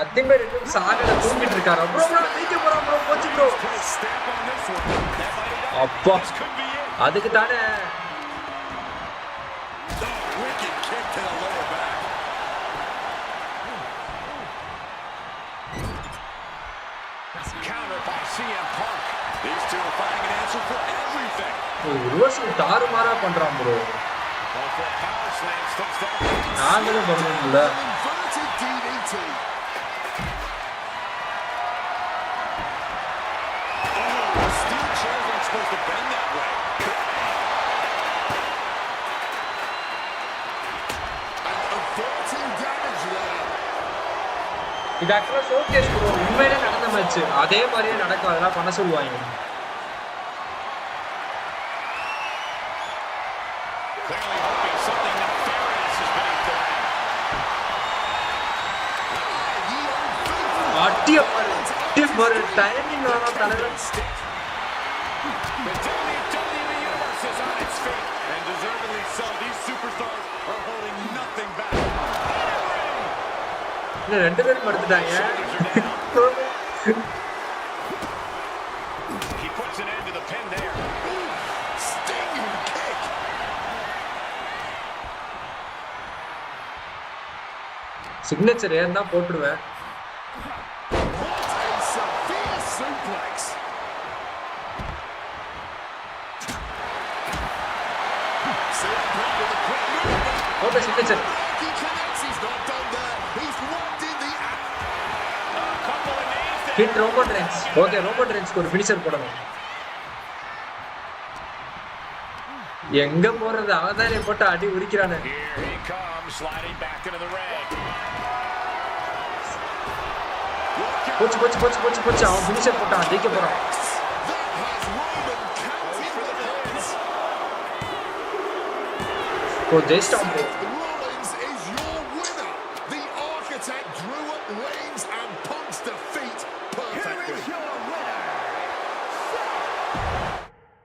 அத்திமே ரெண்டு சாகல தூங்கிட்டு இருக்காரு ப்ரோ ப்ரோ நீங்க போறோம் ப்ரோ போச்சு bro Stamp on this one. That might have done. அப்பா This could be it. அதுக்கு தானே Oh, wicked kick to the lower back. Counter by CM Punk. These two are finding an answer for everything. Reversal தாறுமாறா பண்றான் bro. நாங்களும் பண்ணணும்ல. இது ஆக்சுவலா showcase bro. உண்மையிலே நடந்த மேட்ச் அதே மாதிரியே நடக்கும். அதெல்லாம் பண்ண சொல்லுவாங்க. டைமிங் வேணா தலைவர். ரெண்டு பேரும் படுத்துட்டாங்க. சிக்னேச்சர் ஏன் தான் போட்டுருவேன். Okay signature. Hit Roman Reigns. Okay Roman ரெயின்ஸ்க்கு ஒரு ஃபினிஷர் போடணும். எங்க போறது? அவதானே போட்டு அடி உரிக்கிறானே. போச்சு போச்சு போச்சு போச்சு போச்சு. அவன் ஃபினிஷர் போட்டான். ஜெயிக்க போறான். ஓ ஜெயிச்சிட்டான் ப்ரோ.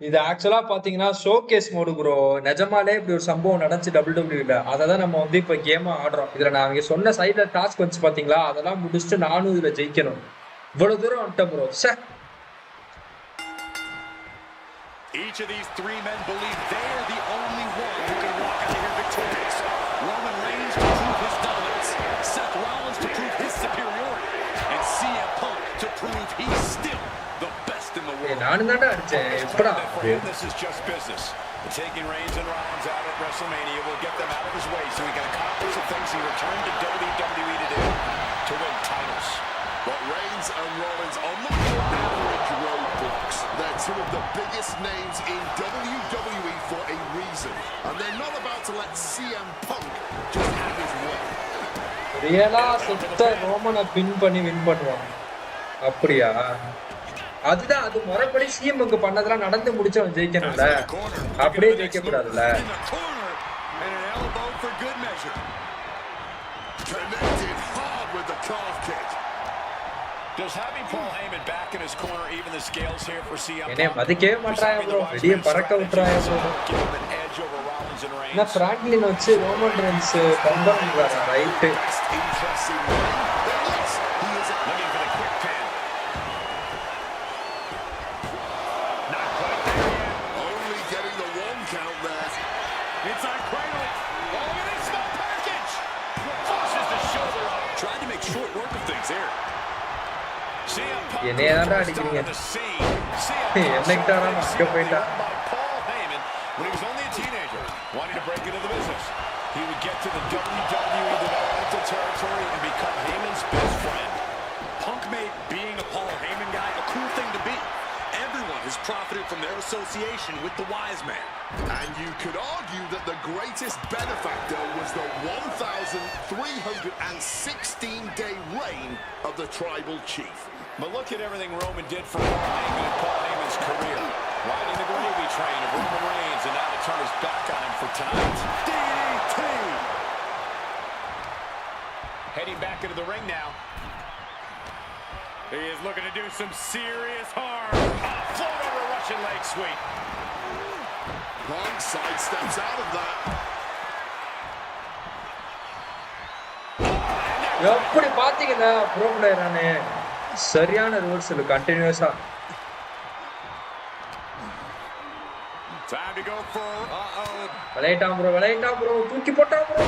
இது ஆக்சுவலா பாத்தீங்கன்னா ஷோகேஸ் மோடு ப்ரோ. நிஜமாலே இப்படி ஒரு சம்பவம் நடந்துச்சு WWE. அதை தான் நம்ம வந்து இப்ப கேமா ஆடுறோம். இதுல நான் அவங்க சொன்ன சைட்ல டாஸ்க் வந்து பாத்தீங்களா, அதெல்லாம் முடிச்சுட்டு நானும் இதுல ஜெயிக்கணும். இவ்வளவு தூரம் வந்துட்டேன் bro. Each of these three men believe they are the only one who can walk out of here victorious. Roman Reigns to prove his dominance, Seth Rollins to prove his superiority, and CM Punk to prove he's still the best in the world. நானும் தான்டா அடிச்சேன். எப்படா? This is just business. Taking Reigns and Rollins out at WrestleMania will get them out of his way so he can accomplish the things he returned to WWE to do, to win titles. But Reigns and Rollins are not your average roadblocks. They're two of the biggest names in WWE for a reason. And they're not about to let CM Punk just have his way. ரியலா சுத்த ரோமனை பின் பண்ணி win பண்ணுவான். அப்படியா? அதுதான் அது முறைப்படி சிஎம்க்கு பண்ணதெல்லாம் நடந்து முடிச்சவன் ஜெயிக்கணும்ல. அப்படியே ஜெயிக்க கூடாதுல்ல. Connected hard with the calf kick. Does having Paul Heyman back in his corner even the scales here for CM? என்னே மதிக்கவே மாட்டாயா ப்ரோ. வெளியே பறக்க விட்டுறாயா ப்ரோ. நான் பிராங்க்லின் வச்சு ரோமன் ரெயின்ஸ் பண்றாங்க ரைட். என்னையாடா அடிக்கிறீங்க? என்னைக்கிட்டாடா அங்க போயிட்டா? When he was only a teenager, wanting to break into the business, he would get to the WWE developmental territory and become Heyman's best friend. Punk made being a Paul Heyman guy a cool thing to be. Everyone has profited from their association with the wise man. And you could argue that the greatest benefactor was the 1,316-day reign of the tribal chief. But look at everything Roman did for Paul Heyman and Paul Heyman's career. Riding the gravy train of Roman Reigns, and now to turn his back on him for tonight. DDT! Heading back into the ring now. He is looking to do some serious harm. Float over a Russian leg sweep. Punk sidesteps out of that. எப்படி பாத்தீங்கன்னா bro பிளேயரானே சரியான reversal கண்டினியூஸா. Time to go for விளையாட்டான் bro தூக்கி போட்டான் bro.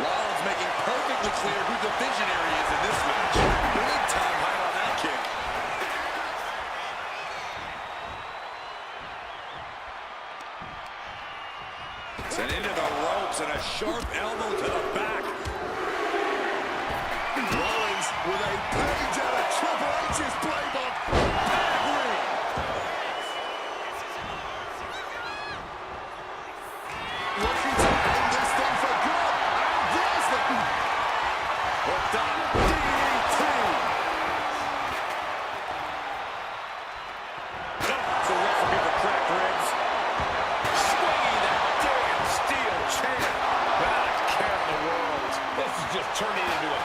Rollins making perfectly clear who the visionary is in this match. Big time high on that kick. and a sharp elbow to the back. Rollins with a page out of Triple H's playbook. Pedigree. Looking to end this thing for good. And there's the hooked up DDT. It's a recipe for cracked ribs. Swinging that damn steel chair. Without a care in the world. This is just turning into a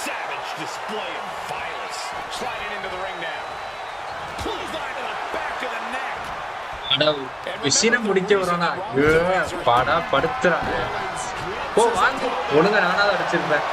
savage display of violence. Sliding into the ring now. Clothesline to the back of the neck. விஷயம் முடிக்க வரானா பாடா படுத்துறாங்க ஓ வாங்க ஒழுங்கா நானாவது அடிச்சிருப்பேன்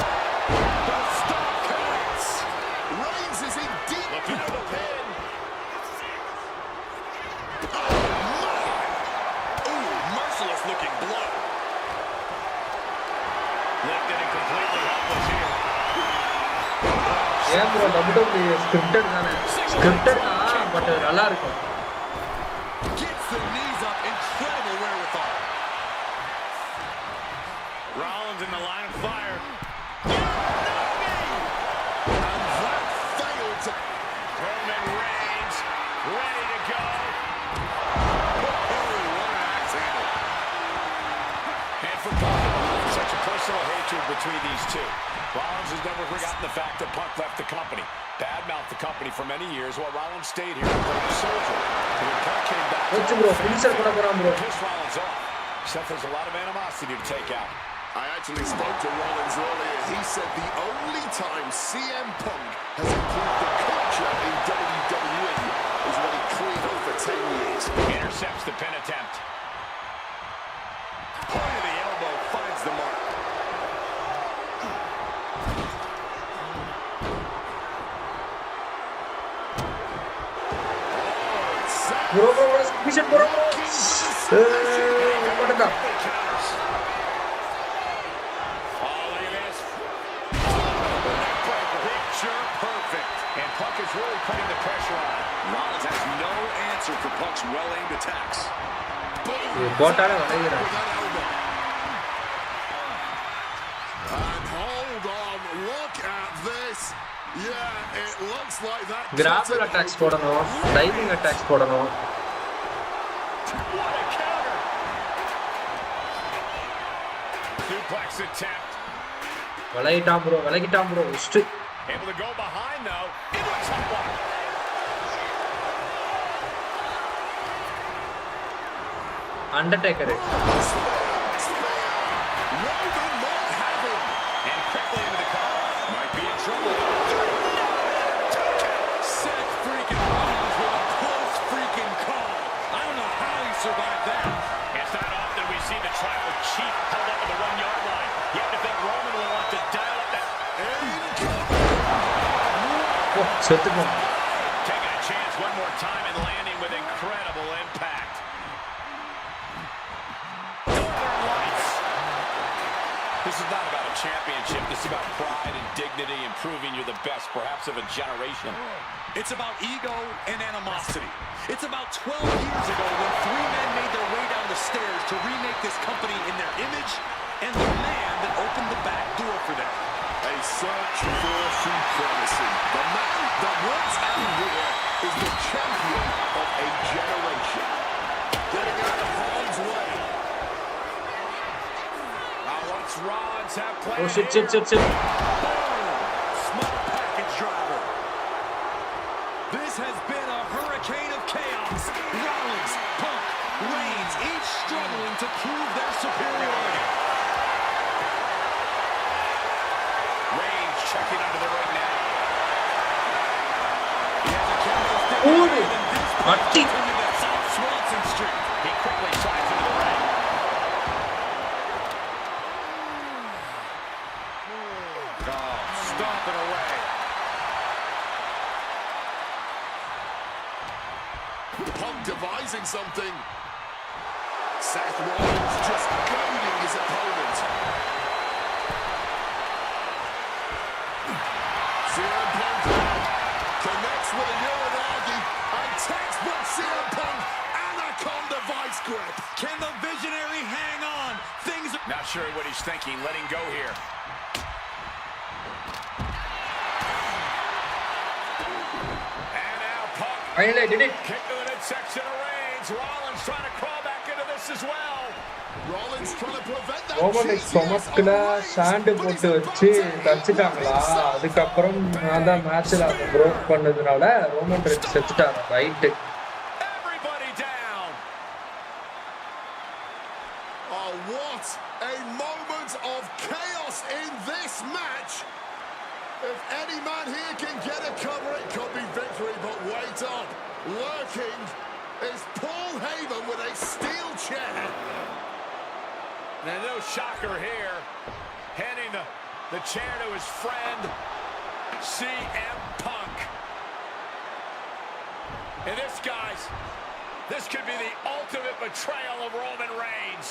ஏன் bro WWE scripted தானே scripted தான் பட் நல்லா இருக்கும் Gets the knees up, incredible wherewithal. Rollins in the line of fire. And that failed to... Roman Reigns ready to go. Oh, what an axe handle. And for Punk, such a personal hatred between these two. Rollins has never forgotten the fact that Punk left the company. Badmouthed the company for many years while Rollins stayed here and played a soldier. And when Punk came back, pissed Rollins off. Seth has a lot of animosity to take out. I actually spoke to Rollins earlier. He said the only time CM Punk has improved the culture in WWE is when he cleaned up for 10 years. Intercepts the pin attempt. Point of the elbow finds the mark. bro submission bro what the And Punk is really putting the pressure on. Rollins has no answer for Punk's well-aimed attacks. And hold on, look at this. Yeah, it looks like that. Grabber attacks போடணும், diving attacks போடணும். What a counter! Suplex attempt. விலகிட்டான் bro, Able to go behind though. Into a top one. Undertaker. And quickly into the car. Might be in trouble. Seth freaking Rollins with a close freaking call. I don't know how he survived that. It's not often we see the tribal chief held up at the 1-yard line. You have to think Roman will want to dial up that. Taking a chance one more time and landing with incredible impact. Northern Lights. This is not about a championship. This is about pride and dignity and proving you're the best, perhaps of a generation. It's about ego and animosity. It's about 12 years ago when 3 men made their way down the stairs to remake this company in their image, and the man that opened the back door for them. A search for supremacy. The man that once and here is the champion of a generation. Getting out of harm's way. Now what's Rollins have played? Oh shit. Small package driver. This has been a hurricane of chaos. Rollins, Punk, Reigns, each struggling to prove their superiority. Reigns checking under the ring now. He has a candlestick Ooh, into that South Swanson streak. He quickly slides into the ring. Oh, stomping away. Punk devising something. Seth Rollins just goading his opponent. CM Punk connects with a Uranagi and textbook CM Punk Anaconda vice grip. Can the visionary hang on? Things are... Not sure what he's thinking, letting go here. And now Punk. Finally, did it. Kick to the midsection of Reigns. Rollins trying to crawl back into this as well. Rollins trying to prevent that. Roman ஸ்டொமக்ல sand போட்டு வச்சு தச்சிட்டாங்களா, அதுக்கப்புறம் நான் தான் மேட்ச்ல அதை broke பண்ணதுனால Roman Reigns செத்துட்டாங்க. Right. Everybody down. Oh, what a moment of chaos in this match. If any man here can get a cover, it could be victory, but wait up. Lurking is Paul Heyman with a steel chair. Now, no shocker here. Handing the chair to his friend, CM Punk. And this, guys, this could be the ultimate betrayal of Roman Reigns.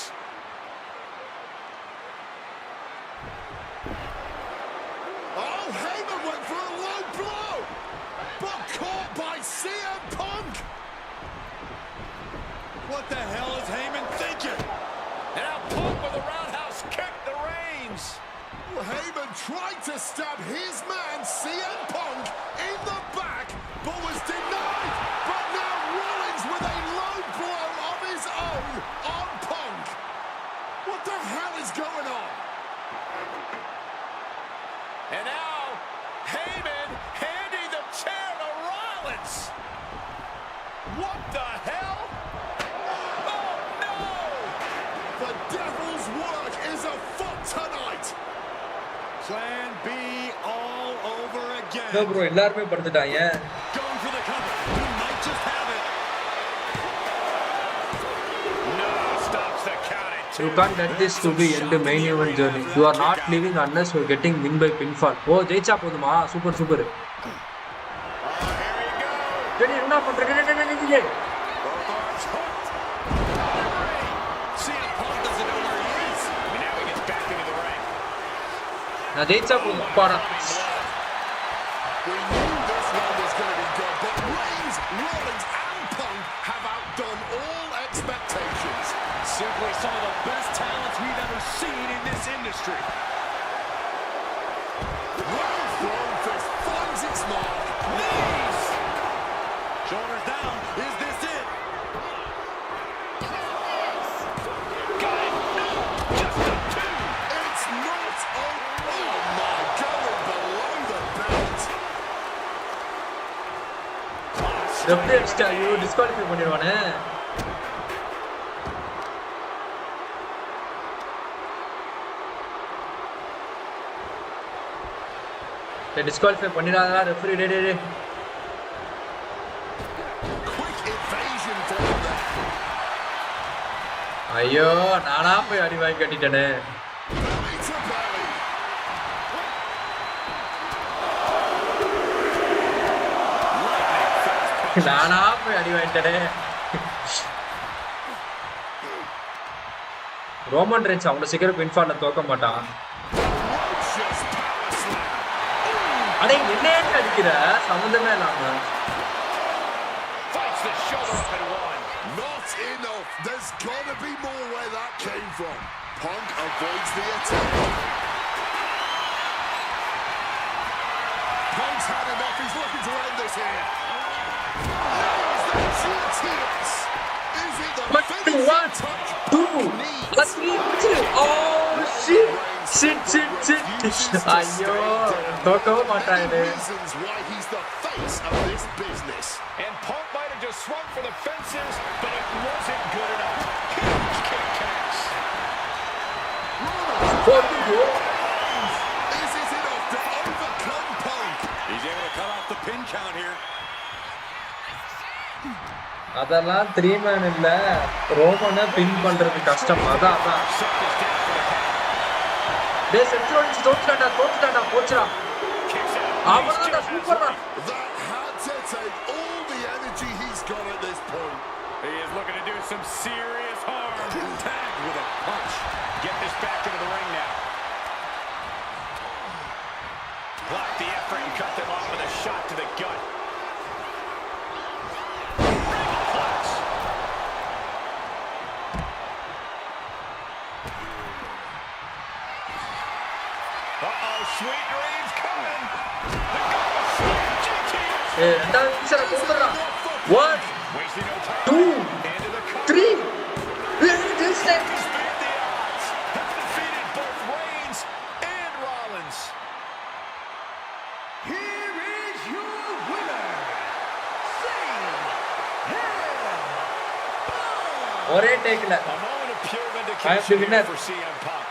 Oh, Heyman went for a low blow, but caught by CM Punk. What the hell is Heyman thinking? And now Punk with a roundhouse kick to Reigns. Well, Heyman tried to stab his man, CM Punk, in the back, but was denied. But now Rollins with a low blow of his own on Punk. What the hell is going on? And now Heyman handing the chair to Rollins. What the hell? Oh no! The devil's work is afoot tonight. Plan B all over again. No bro, எல்லாரும் படுத்துட்டாங்க. Going for the cover. He might just have it. No, stops the count at 2. You can't let this to be end main event journey. You are not leaving unless you are getting win by pinfall. Oh, ஜெயிச்சா போதுமா? Super super. Here we go. என்ன பண்றீங்க? CM Punk doesn't know where he is. And now he gets back into the ring. நான் ஜெயிச்சா போதும். பாடா. We knew this one was going to be good, but Reigns, Rollins, and Punk have outdone all expectations. Simply some of the best talents we've ever seen in this industry. Well thrown fist finds its mark. Knees. Shoulders down. Is this it? Got it. No. Just a 2. It's not over. Oh my, going below the belt. Referee அடிச்சிட்டா, ஐயோ disqualify பண்ணிடுவானே. Disqualify பண்ணிடாதா referee. டே டே டே. Quick evasion from there. ஐயோ நானா போய் அடி வாங்கி கட்டிட்டேனே. Belly to belly. நானா போய் அடி வாங்கிட்டேனே. ரோமன் ரெயின்ஸ் அவ்வளவு சீக்கிரம் பின்ஃபால்ல தோக்க மாட்டான். Just power slam. அடே என்னையே அடிக்கிற சம்பந்தமே இல்லாம. Fights the shoulder up and one. Not enough. There's got to be more where that came from. Punk avoids the attack. Punk's had enough. He's looking to end this here. Is that GTS? Is it the finishing touch? 2 3 oh shit shit shit shit. ஐயோ தோக்கவே மாட்டானே. Reasons why he's the face of this business. And Punk might have just swung for the fences, but it wasn't good enough. Huge kick connects. Is it enough to overcome Punk? He's able to cut off the pin count here. அதெல்லாம் 3 man இல்ல, ரோமனை பின் பண்றது கஷ்டம். அதான் டேய் செட்ரோன்ஸ் தோத்துட்டாடா போச்சுடா. அவர்தான் சூப்பர்டா. That had to take all the energy he's got at this point. He is looking to do some serious harm. Tagged with a punch. Get this back into the ring now. Block the effort and cut them off with a shot to the gut. Sweet dreams coming. ரெண்டாவது பிக்சரை கொடுத்துறான். 1 2 3 ஒரே டேக்ல I am the winner. For CM Punk.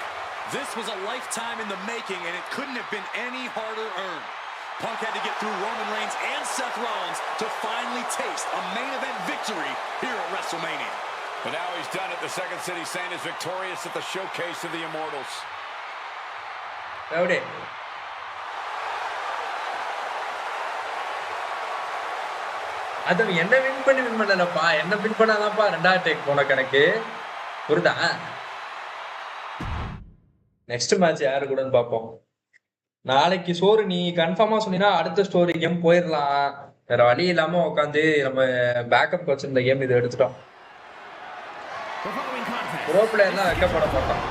This was a lifetime in the making, and it couldn't have been any harder earned. Punk had to get through Roman Reigns and Seth Rollins to finally taste a main event victory here at WrestleMania. But now he's done it. The Second City Saint is victorious at the showcase of the Immortals. Rowdy. அது என்ன win பண்ணலப்பா, என்ன win பண்ணாதான்ப்பா ரெண்டாவது take போன கணக்கு புரியுதா? Next match யாரு கூடன்னு பார்ப்போம். நாளைக்கு சோறு நீ கன்ஃபார்மா சொன்னீங்கன்னா அடுத்த ஸ்டோரி கேம் போயிடலாம். வேற வழி இல்லாம உட்காந்து நம்ம பேக்கப் வச்சிருந்த கேம் இதை எடுத்துட்டோம். ரோப்ல எல்லாம் வைக்கப்பட மாட்டோம்.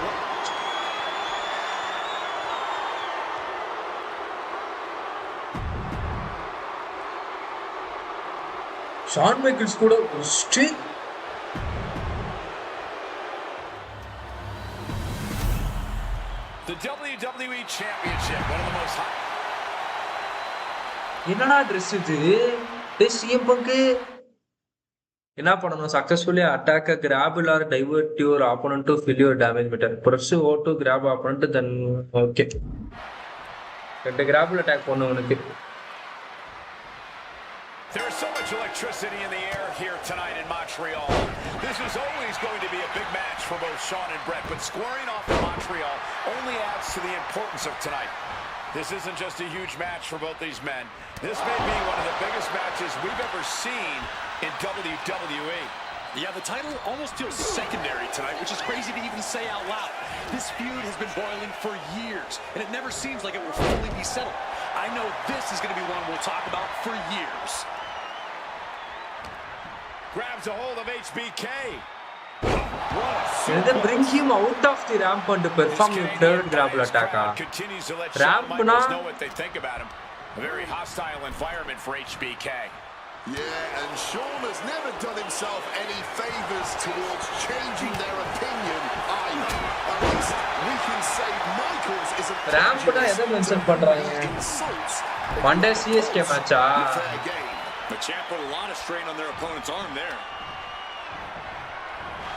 ஷான் மைக்கேல்ஸ் கூட The WWE Championship, one of the most hot. என்னடா ட்ரெஸ் இது? சிஎம் பங்கு என்ன பண்ணணும்? Successfully attack grab or divert your opponent to fill your damage meter. Press O to grab opponent then okay. ரெண்டு கிராப்ல attack பண்ணனும் உனக்கு. There is so much electricity in the air here tonight in Montreal. This is always going to be a big match for both Shawn and Bret, but squaring off in Montreal only adds to the importance of tonight. This isn't just a huge match for both these men. This may be one of the biggest matches we've ever seen in WWE. Yeah, the title almost feels secondary tonight, which is crazy to even say out loud. This feud has been boiling for years, and it never seems like it will fully be settled. I know this is going to be one we'll talk about for years. Grabs a hold of HBK. And then bring him out of the ramp and perform your third grapple attack. Continues to let Ramp Shawn Michaels know what they think about him. A very hostile environment for HBK. Yeah, and Shawn has never done himself any favors towards changing their opinion either. At least we can say Michaels is a ramp na edha mention பண்றாங்க. Monday CSK match The champ put a lot of strain on their opponent's arm there.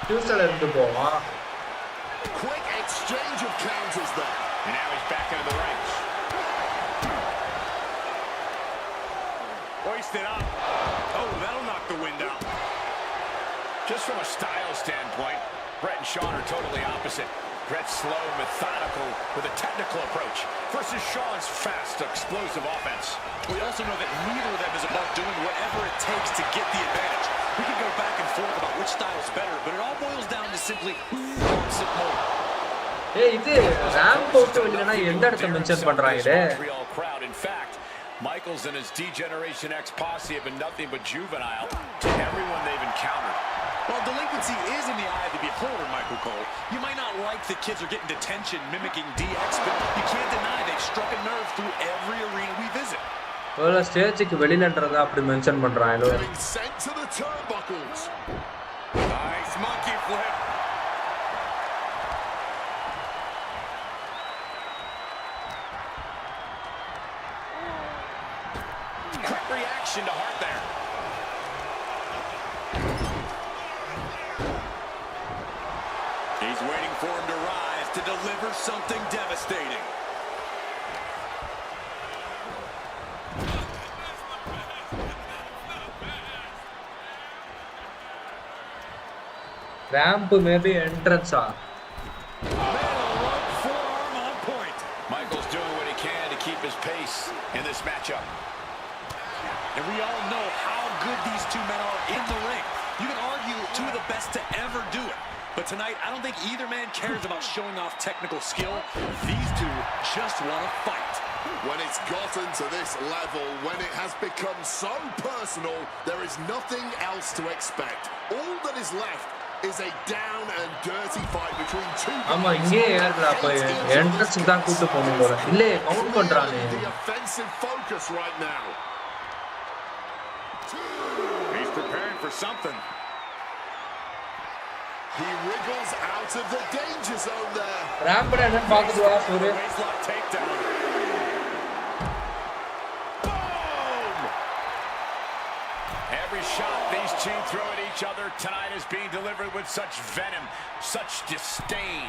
Tuesday irundhu pova. Quick exchange of counters there. And now he's back into the ring. Hoisted up. Oh, that'll knock the wind out. Just from a style standpoint, Bret and Shawn are totally opposite. Bret's slow, methodical, with a technical approach, versus Shawn's fast, explosive offense. We also know that neither of them is about doing whatever it takes to get the advantage. We can go back and forth about which style is better, but it all boils down to simply who wants it more. Hey, இது ramp போட்டு வரலனா எந்த இடத்தை mention பண்றாங்களே? In fact, Michaels and his D-Generation X posse have been nothing but juvenile to everyone they've encountered. Well, delinquency is in the eye of the beholder, Michael Cole. You might not like the kids are getting detention mimicking DX, but you can't deny they've struck a nerve through every arena we visit. Well, ஸ்டேஜுக்கு வெளியிலன்றத அப்படி mention பண்றாங்க. Sent to the turnbuckles. Nice monkey flip. Quick reaction to Hart there. He's waiting for him to rise to deliver something devastating. Ramp maybe entrance. Forearm on point. Michael's doing what he can to keep his pace in this matchup. And we all know how good these two men are in the ring. You can argue two of the best to ever do it. But tonight, I don't think either man cares about showing off technical skill. These two just want to fight. When it's gotten to this level, when it has become so personal, there is nothing else to expect. All that is left is a down and dirty fight between two ஆமா guys இங்கே who ஏறல அப்ப hate each other. Entrance தான் கூட்டி போணும் போல இல்ல count பண்றானே The offensive focus right now. He's preparing for something. He wriggles out of the danger zone there. ராம்பட என்னன்னு பாத்துட்டு வா Churu Waistlock takedown. Boom! Every shot these two throw at each other tonight is being delivered with such venom, such disdain.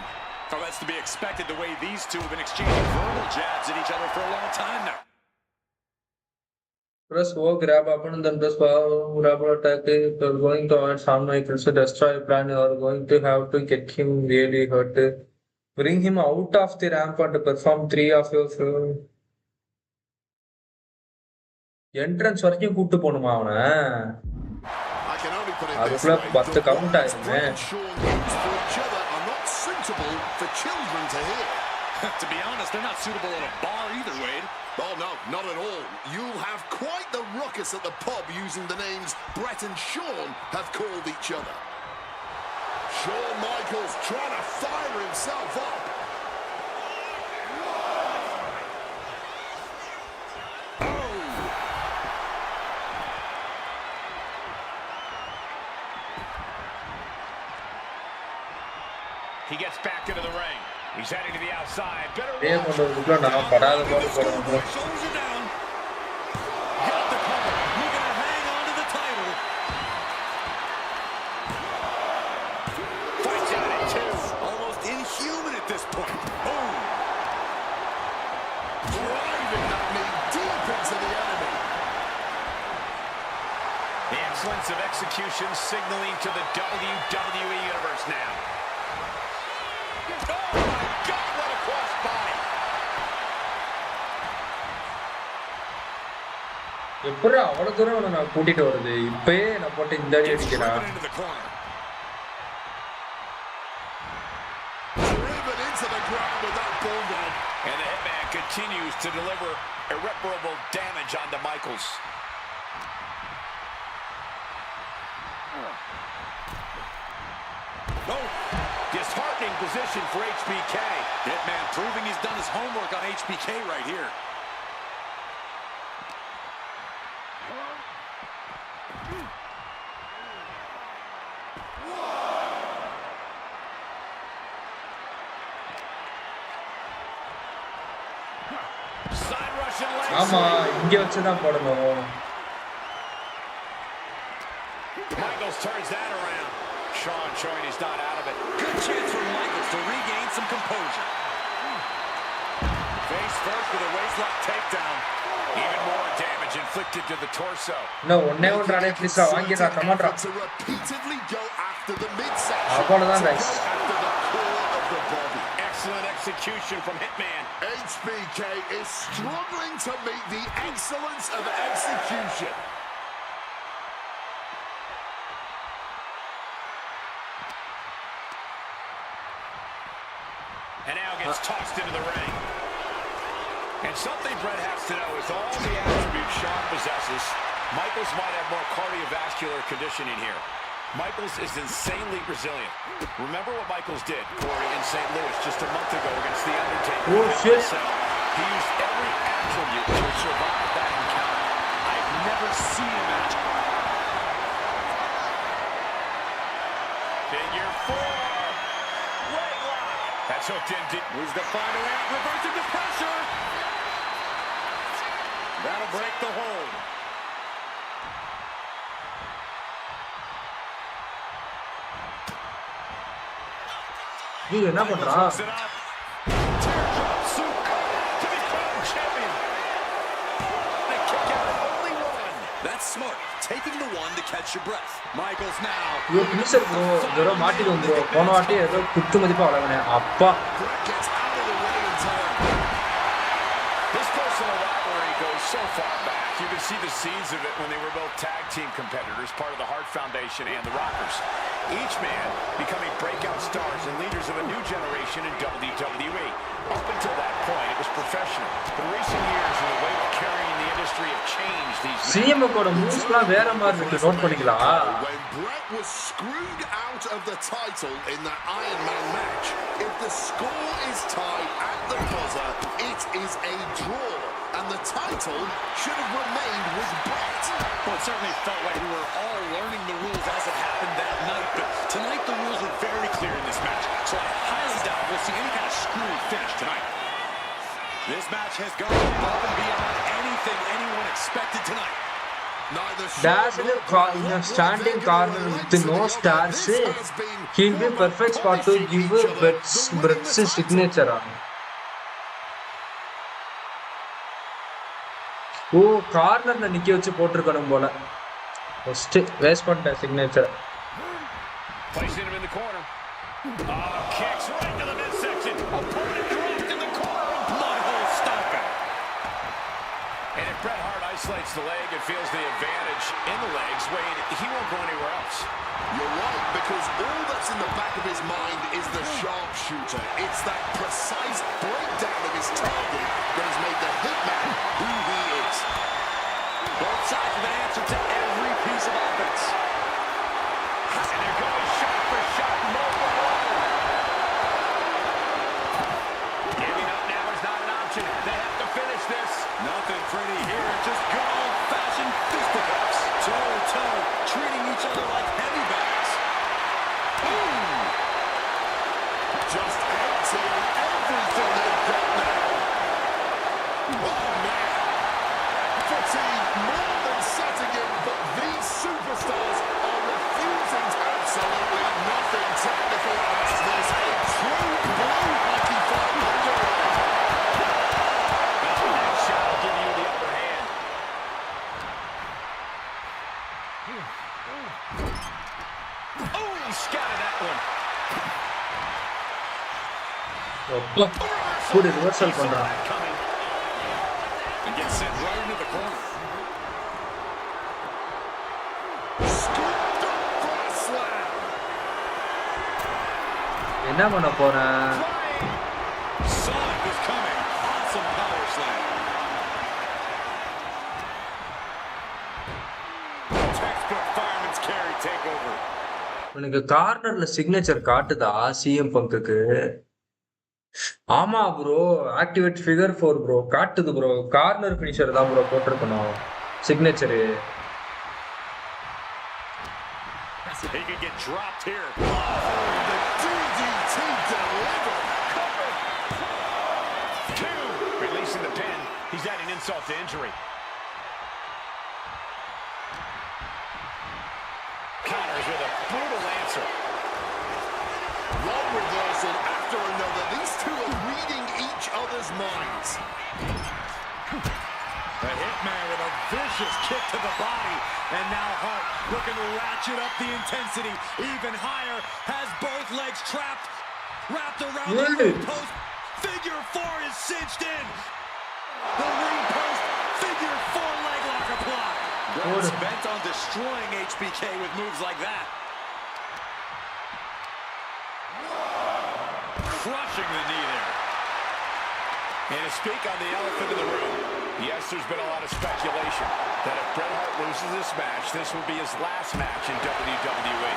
Oh, that's to be expected the way these two have been exchanging verbal jabs at each other for a long time now. Press O, grab up and then press power, grab attack. If you're going to avoid Sam Michaels to destroy a plan, you are going to have to get him really hurt. Bring him out of the ramp and perform 3 of your entrance வரைக்கும் கூட்டி போணுமா அவனை அதுக்குள்ள 10 count ஆயிருமே For children to hear. To be honest, they're not suitable at a bar either, Wade. Oh, no, not at all. You'll have quite the ruckus at the pub using the names Brett and Sean have called each other. Shawn Michaels trying to fire himself up. He gets back into the ring. He's heading to the outside. Better கொண்டு வரதுக்குள்ள நான் படாத பாடு போறேன் Shoulders are down. Got the cover. Looking to hang on to the title. fights out at 2. Almost inhuman at this point. Boom. Driving that knee deep into the enemy. The excellence of execution signaling to the WWE Universe now. Oh my God, what a crossbody! எப்பறா அவ்வளவு தூரம் நான் கூட்டிட்டு வருது இப்பவே நான் போட்டு இந்த அடி அடிக்கிறான் Into the corner. Driven into the ground with that bulldog. And the hitman continues to deliver irreparable damage onto Michaels. No. Disheartening position for HBK. Hitman proving he's done his homework on HBK right here. Side Russian leg ஆமா sweep. இங்க வச்சு தான் போடணும் Michaels turns that around. Sean showing he's not out of it. Good chance for Michaels to regain some composure. Face first with a waistlock takedown. Even more damage inflicted to the torso. இன்னும் ஒண்ணே ஒன்றானே ப்ளீஸ்ரா வாங்கிடுறா கமான்டா To repeatedly go after the midsection. அவ்வளவுதான் guys After the core of the body. Excellent execution from Hitman. HBK is struggling to meet the excellence of execution. And now gets tossed into the ring. And something Brett has to know is all the attributes Sean possesses, Michaels might have more cardiovascular conditioning here. Michaels is insanely resilient. Remember what Michaels did, Corey, in St. Louis just a month ago against The Undertaker. Oh, shit. He used every attribute to survive that encounter. I've never seen a match. Figure 4. Leg lock. That's hooked in deep. Moves the final out, reversing the pressure. That'll break the hold. நீ என்ன பண்றான் It up. Teardrop super to become champion. The kick out, only one. That's smart. Taking the one to catch your breath. Michaels now. ஐயோ finisher bro இதோ மாட்டிடும் bro போன வாட்டி ஏதோ குத்து மதிப்பா வளர்ந்தேன் அப்பா Brett gets out of the way in time. This personal rivalry goes so far back. You can see the seeds of it when they were both tag team competitors, part of the Hart Foundation and the Rockers. Each man becoming breakout stars and leaders of a new generation in WWE. Up until that point, it was professional. But in recent years, in the wake of carrying the industry history of change these CM கோட மூவ்ஸ்லாம் வேற மாதிரி இருக்கு note பண்ணீங்களா When Brett was screwed out of the title in that Iron Man match, if the score is tied at the buzzer, it is a draw, and the title should have remained with Brett. Well, it certainly felt like we were all learning the rules as it happened that night, but tonight the rules were very clear in this match, so I highly doubt we'll see any kind of screwy finish tonight. This match has gone above and beyond anything anyone expected tonight. Dash in a standing corner with no stars. He'll be perfect spot to give Brett's signature on. Oh, corner na nikki vechu potirukkanum pola. First waste panta signature. Placing him in the corner. Kicks right to the midsection. Opponent dropped in the corner and blood hole stomping. And if Bret Hart isolates the leg and feels the advantage in the legs, Wade, he won't go anywhere else. You're right, because all that's in the back of his mind is the sharpshooter. It's that precise breakdown of his target that has made the Hitman who he is. Both sides with an answer to every piece of offense. And they're going shot for shot, Giving up now is not an option. They have to finish this. Nothing pretty here, just good old-fashioned fisticuffs. Toe-to-toe, treating each other like heavy bags. Just emptying everything they've got now. Oh, man. Fatigue more than setting in, but these superstars are refusing to absolutely nothing technical as there's a true blue hockey fight underway. That shot will give you the upper hand. Oh, he scattered that one. Good reversal பண்றான். And gets sent right into the corner. Scooped up for a slam. என்ன பண்ண போறேன்? Saw it was coming. Awesome power slam. Textbook fireman's carry takeover. உனக்கு கார்னர்ல signature காட்டுதா CM பங்குக்கு? ஆமா bro, activate figure 4 bro காட்டுது bro. Corner finisher தான் bro போட்டுருக்கணும் signature. He could get dropped here. The DDT delivered. Two. Releasing the pin. He's adding insult to injury. Counters with a brutal answer. One reversal after another. These two are reading each other's minds. The Hitman with a vicious kick to the body. And now Hart looking to ratchet up the intensity even higher. Has both legs trapped. Wrapped around the ring post. Figure 4 is cinched in. The ring post. Figure 4 leg lock applied. Brett's bent on destroying HBK with moves like that. Crushing the knee there. And to speak on the elephant in the room, yes, there's been a lot of speculation that if Bret Hart loses this match, this will be his last match in WWE.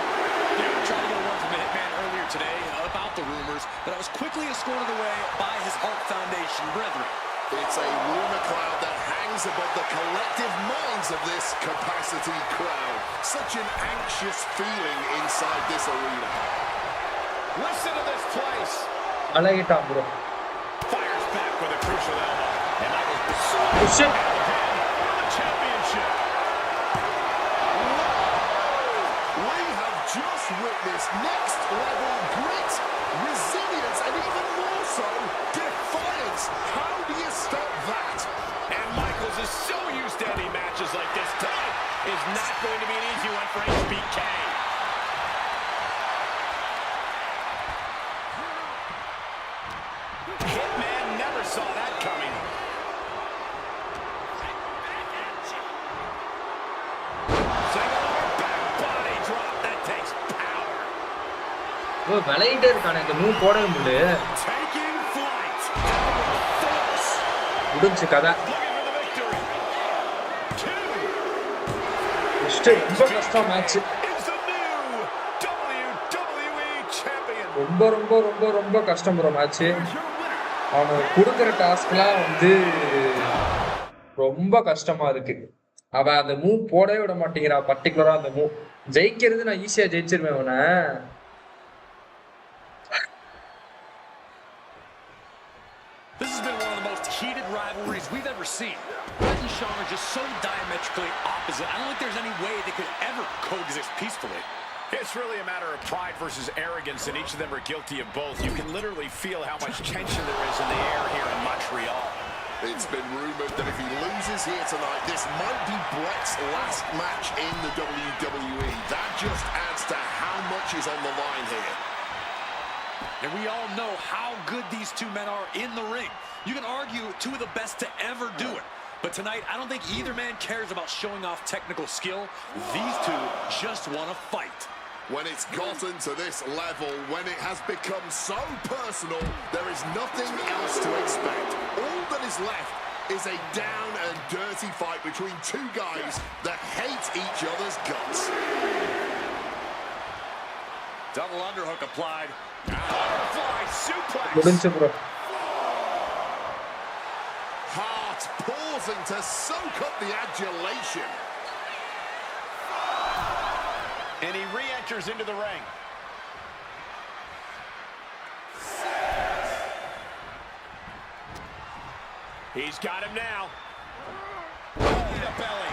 Yeah, we tried to get a word from the Hitman earlier today about the rumors, but I was quickly escorted away by his Hart Foundation brethren. It's a rumor cloud that hangs above the collective minds of this capacity crowd. Such an anxious feeling inside this arena. Listen to this place. அழகிட்டான் bro. Fires back with a crucial elbow. And Michael's Oh shit. the championship. We have just witnessed next level grit, resilience, and even more so, defiance. How do you stop that? And Michaels is so used to ending matches like this. Tonight is not going to be an easy one for HBK. Hitman never saw that coming. Single arm back body drop. That takes power. ஓ விளையிட்டே இருக்கானே இந்த move போடவே முடியல. Taking flight. முடிஞ்சு கதை. Looking for the victory. First ரொம்ப கஷ்டம் match. ரொம்ப ரொம்ப ரொம்ப ரொம்ப கஷ்டம் ப்ரோ மேட்ச். அவனுக்கு கொடுக்குற டாஸ்க்லாம் வந்து ரொம்ப கஷ்டமா இருக்கு. அவன் அந்த மூவ் போடவே விட மாட்டேங்கிறான். பர்டிகுலரா அந்த மூவ் ஜெயிக்கிறது நான் ஈஸியா ஜெயிச்சிருவேன் அவனை. This has been one of the most heated rivalries we've ever seen. Brett and Sean are just so diametrically opposite. I don't think there's any way they could ever coexist peacefully. It's really a matter of pride versus arrogance, and each of them are guilty of both. You can literally feel how much tension there is in the air here in Montreal. It's been rumored that if he loses here tonight, this might be Brett's last match in the WWE. That just adds to how much is on the line here. And we all know how good these two men are in the ring. You can argue two of the best to ever do it. But tonight, I don't think either man cares about showing off technical skill. These two just want to fight. When it's gotten to this level, when it has become so personal, there is nothing else to expect. All that is left is a down and dirty fight between two guys that hate each other's guts. Double underhook applied. Butterfly suplex. Hart pausing to soak up the adulation. And he re-enters into the ring. He's got him now. The belly.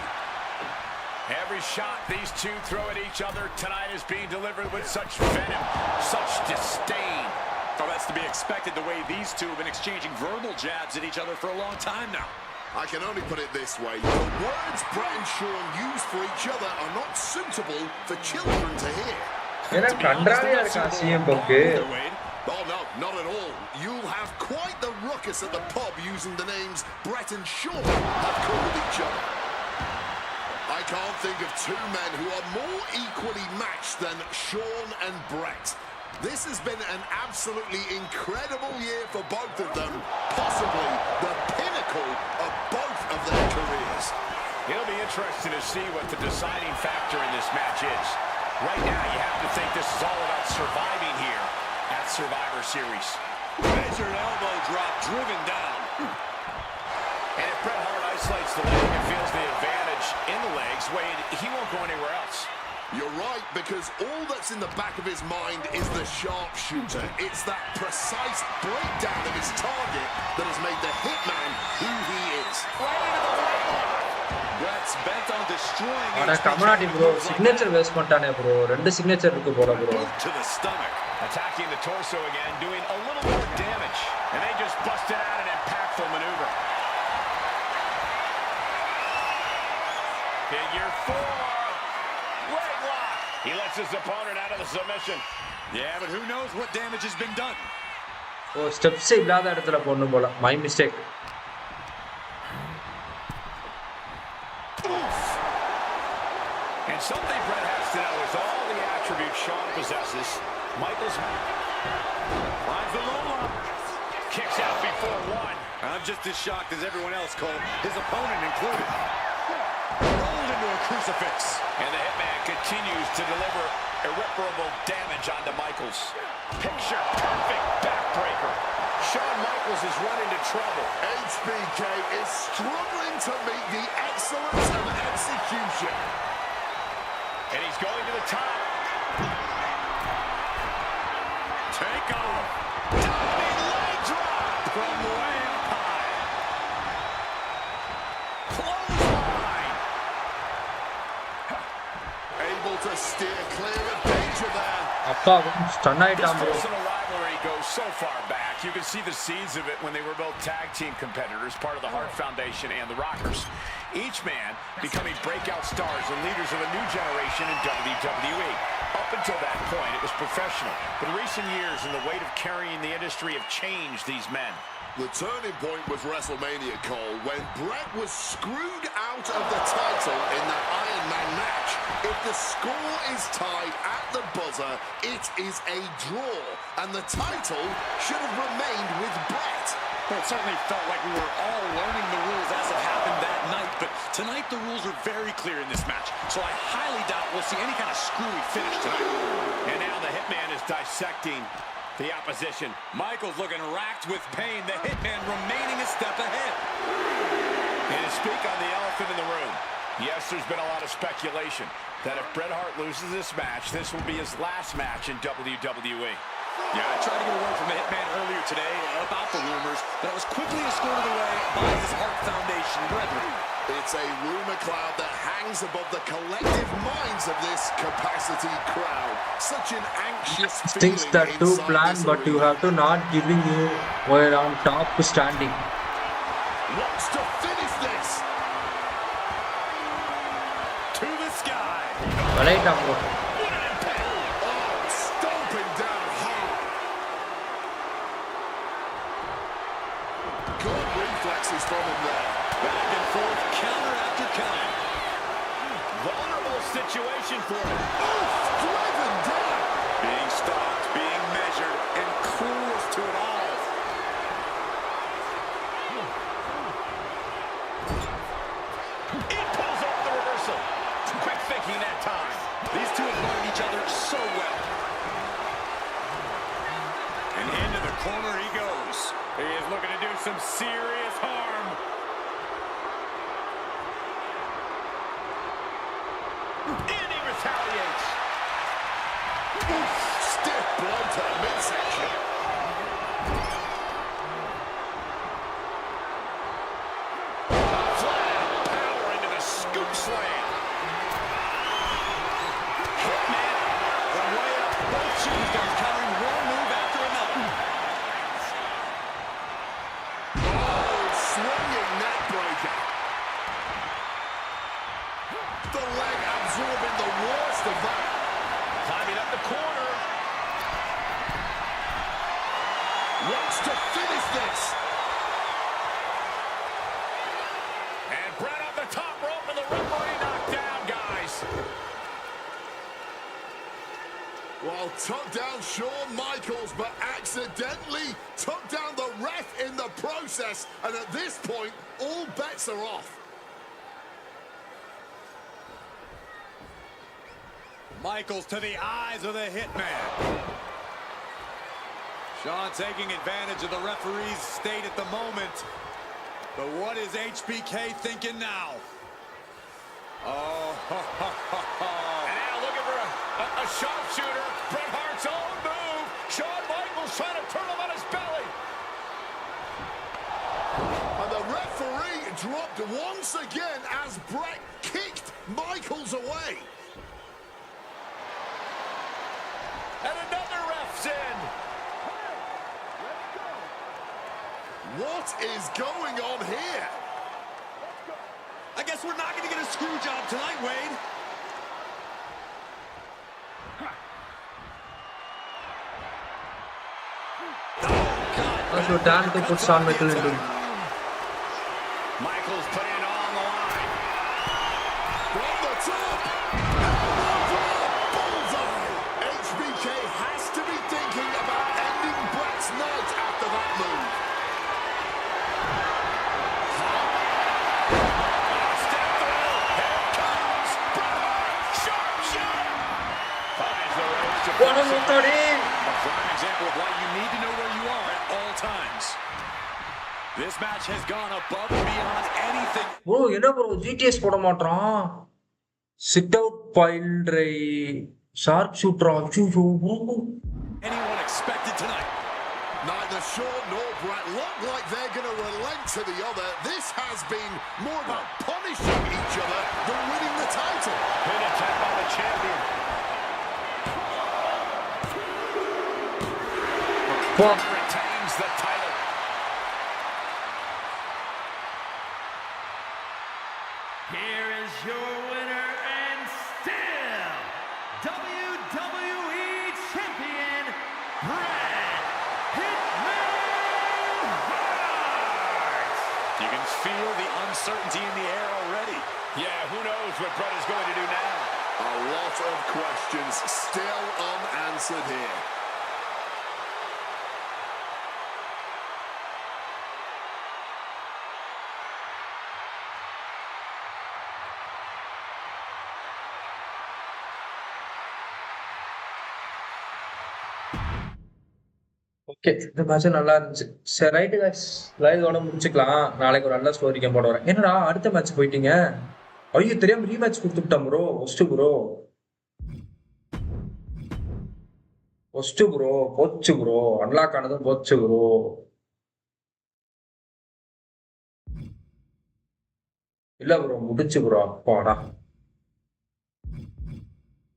Every shot these two throw at each other tonight is being delivered with such venom, such disdain. Oh, that's to be expected the way these two have been exchanging verbal jabs at each other for a long time now. I can only put it this way. The words Brett and Sean use for each other are not suitable for children to hear. Oh no, not at all. You'll have quite the ruckus at the pub using the names Brett and Sean have called each other. I can't think of two men who are more equally matched than Sean and Brett. This has been an absolutely incredible year for both of them, possibly the pinnacle of both of their careers. It'll be interesting to see what the deciding factor in this match is. Right now, you have to think this is all about surviving here at Survivor Series. Measured elbow drop, driven down. And if Bret Hart isolates the leg and feels the advantage in the legs, Wade, he won't go anywhere else. You're right, because all that's in the back of his mind is the sharpshooter. It's that precise breakdown of his target that has made the Hitman who he is. Brett's bent on destroying bro. Signature waste பண்ணிட்டானே bro. ரெண்டு signature இருக்கு போல bro. To the stomach, attacking the torso again, doing a little more damage, and they just busted out an impactful maneuver. Figure 4. Leg lock. He lets his opponent out of the submission. Yeah, but who knows what damage has been done. Oh, steps இல்லாத இடத்துல போடணும் போல. My mistake. And something Brett has to know is all the attributes Sean possesses. Michaels finds the low lock. Kicks out before one. I'm just as shocked as everyone else, Cole. His opponent included. Rolled into a crucifix. And the Hitman continues to deliver irreparable damage onto Michaels. Picture perfect backbreaker. Shawn Michaels has run into trouble. HBK is struggling to meet the excellence of execution. And he's going to the top. Take off. Diving leg drop from way up high. Clothesline. Able to steer clear of danger there. This personal rivalry goes so far back. You can see the seeds of it when they were both tag team competitors, part of the Hart Foundation and the Rockers. Each man becoming breakout stars and leaders of a new generation in WWE. Up until that point, it was professional. But in recent years, and the weight of carrying the industry have changed these men. The turning point was WrestleMania, Cole, when Brett was screwed out of the title in that Iron Man match. If the score is tied at the buzzer, it is a draw, and the title should have remained with Brett. Well, it certainly felt like we were all learning the rules as it happened that night, but tonight the rules rules are very clear in this match, so I highly doubt we'll see any kind of screwy finish tonight. And now the Hitman is dissecting the opposition. Michaels looking racked with pain. The Hitman remaining a step ahead. And to speak on the elephant in the room, yes, there's been a lot of speculation that if Bret Hart loses this match, this will be his last match in WWE. Yeah, I tried to get a word from the Hitman earlier today about the rumors, but I was quickly escorted away by his Hart Foundation brethren. It's a rumor cloud that hangs above the collective minds of this capacity crowd. Such an anxious Things feeling that do inside plan, this but you arena. have to not giving you were on top standing. Wants to finish this. To the sky. Right, Ambo. Oh, stomping down hard. Good reflexes from him there. Back and forth, counter after counter. Vulnerable situation for him. Driven down. Being stopped, being measured, and clueless to it all. It pulls off the reversal. Quick thinking that time. These two have learned each other so well. And into the corner he goes. He is looking to do some serious harm. And he retaliates. Stiff blow to the midsection. Flat out power into the scoop slam. Hitman from way up. Both superstars countering one move after another. Oh, swinging neck breaker. The leg absorbing the worst of that. Climbing up the corner. Wants to finish this. And Bret up the top rope and the referee knocked down, guys. Well, took down Shawn Michaels, but accidentally took down the ref in the process. And at this point, all bets are off. Michaels to the eyes of the Hitman. Shawn taking advantage of the referee's state at the moment. But what is HBK thinking now? Oh, And now looking for a sharpshooter. Bret Hart's own move. Shawn Michaels trying to turn him on his belly. And the referee dropped once again as Bret kicked Michaels away. And another ref's in. What is going on here? I guess we're not going to get a screw job tonight, Wade. Also, Dan to put Shawn Michaels into it. Michaels putting it all on the line. From the top. Bullseye. HBK has to be thinking about ending Bret's night after that move. Step through. Here it comes. Bret Hart. Sharpshooter. Finds the ropes to What a finish it. motor! A prime example of why you need to know where you are at all times. This match has gone above and beyond anything. Bro, என்ன bro GTS போட மாட்டான். Sit out pile sharp shooter bro. Anyone expected tonight. Neither Shawn nor Bret look like they're going to relent to the other. This has been more about punishing each other than winning the title. Pin attack by the champion. Fuck. Retains the title. Here is your winner and still WWE Champion, Bret Hitman Hart. You can feel the uncertainty in the air already. Yeah, who knows what Bret is going to do now. A lot of questions still unanswered here. Okay, இந்த match நல்லா இருந்துச்சு. சரி right guys, லைவோட முடிச்சுக்கலாம். நாளைக்கு ஒரு நல்ல story game போட வரேன். என்னடா அடுத்த மேட்ச் போயிட்டீங்க? ஐயோ தெரியாம ரீமேட்ச் கொடுத்துட்டேன் ப்ரோ. ப்ரோ ப்ரோ போச்சு ப்ரோ. அன்லாக் ஆனதும் போச்சு ப்ரோ. இல்ல ப்ரோ முடிச்சு ப்ரோ. அப்பாடா,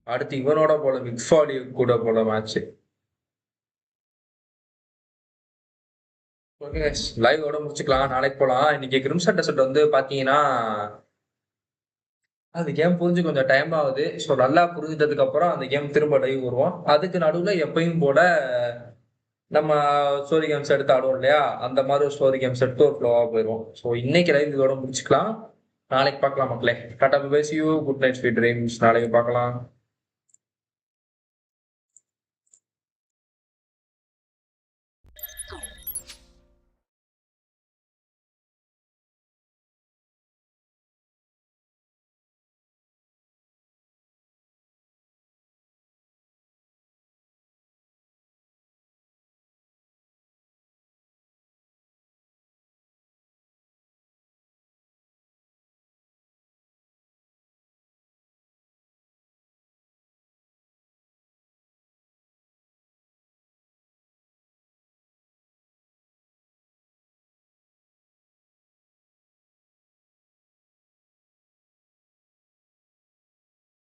அடுத்து இவனோட போல மிக்ஃபாலி கூட போல மேட்ச். ஓகே லைவோட முடிச்சுக்கலாம். நாளைக்கு போலாம். இன்னைக்கு கிரிம்சன் டெசர்ட் வந்து பாத்தீங்கன்னா அந்த கேம் புரிஞ்சு கொஞ்சம் டைம் ஆகுது. ஸோ நல்லா புரிஞ்சிட்டதுக்கு அப்புறம் அந்த கேம் திரும்ப லைவ் வருவோம். அதுக்கு நடுவில் எப்பயும் போல நம்ம ஸ்டோரி கேம்ஸ் எடுத்து ஆடுவோம் இல்லையா, அந்த மாதிரி ஒரு ஸ்டோரி கேம்ஸ் எடுத்து ஒரு ஃப்ளோவாக போயிடுவோம். ஸோ இன்னைக்கு லைவ் இதோட முடிச்சுக்கலாம். நாளைக்கு பார்க்கலாம் மக்களே. Tata bye bye, see you, good night, sweet dreams. நாளைக்கு பார்க்கலாம்.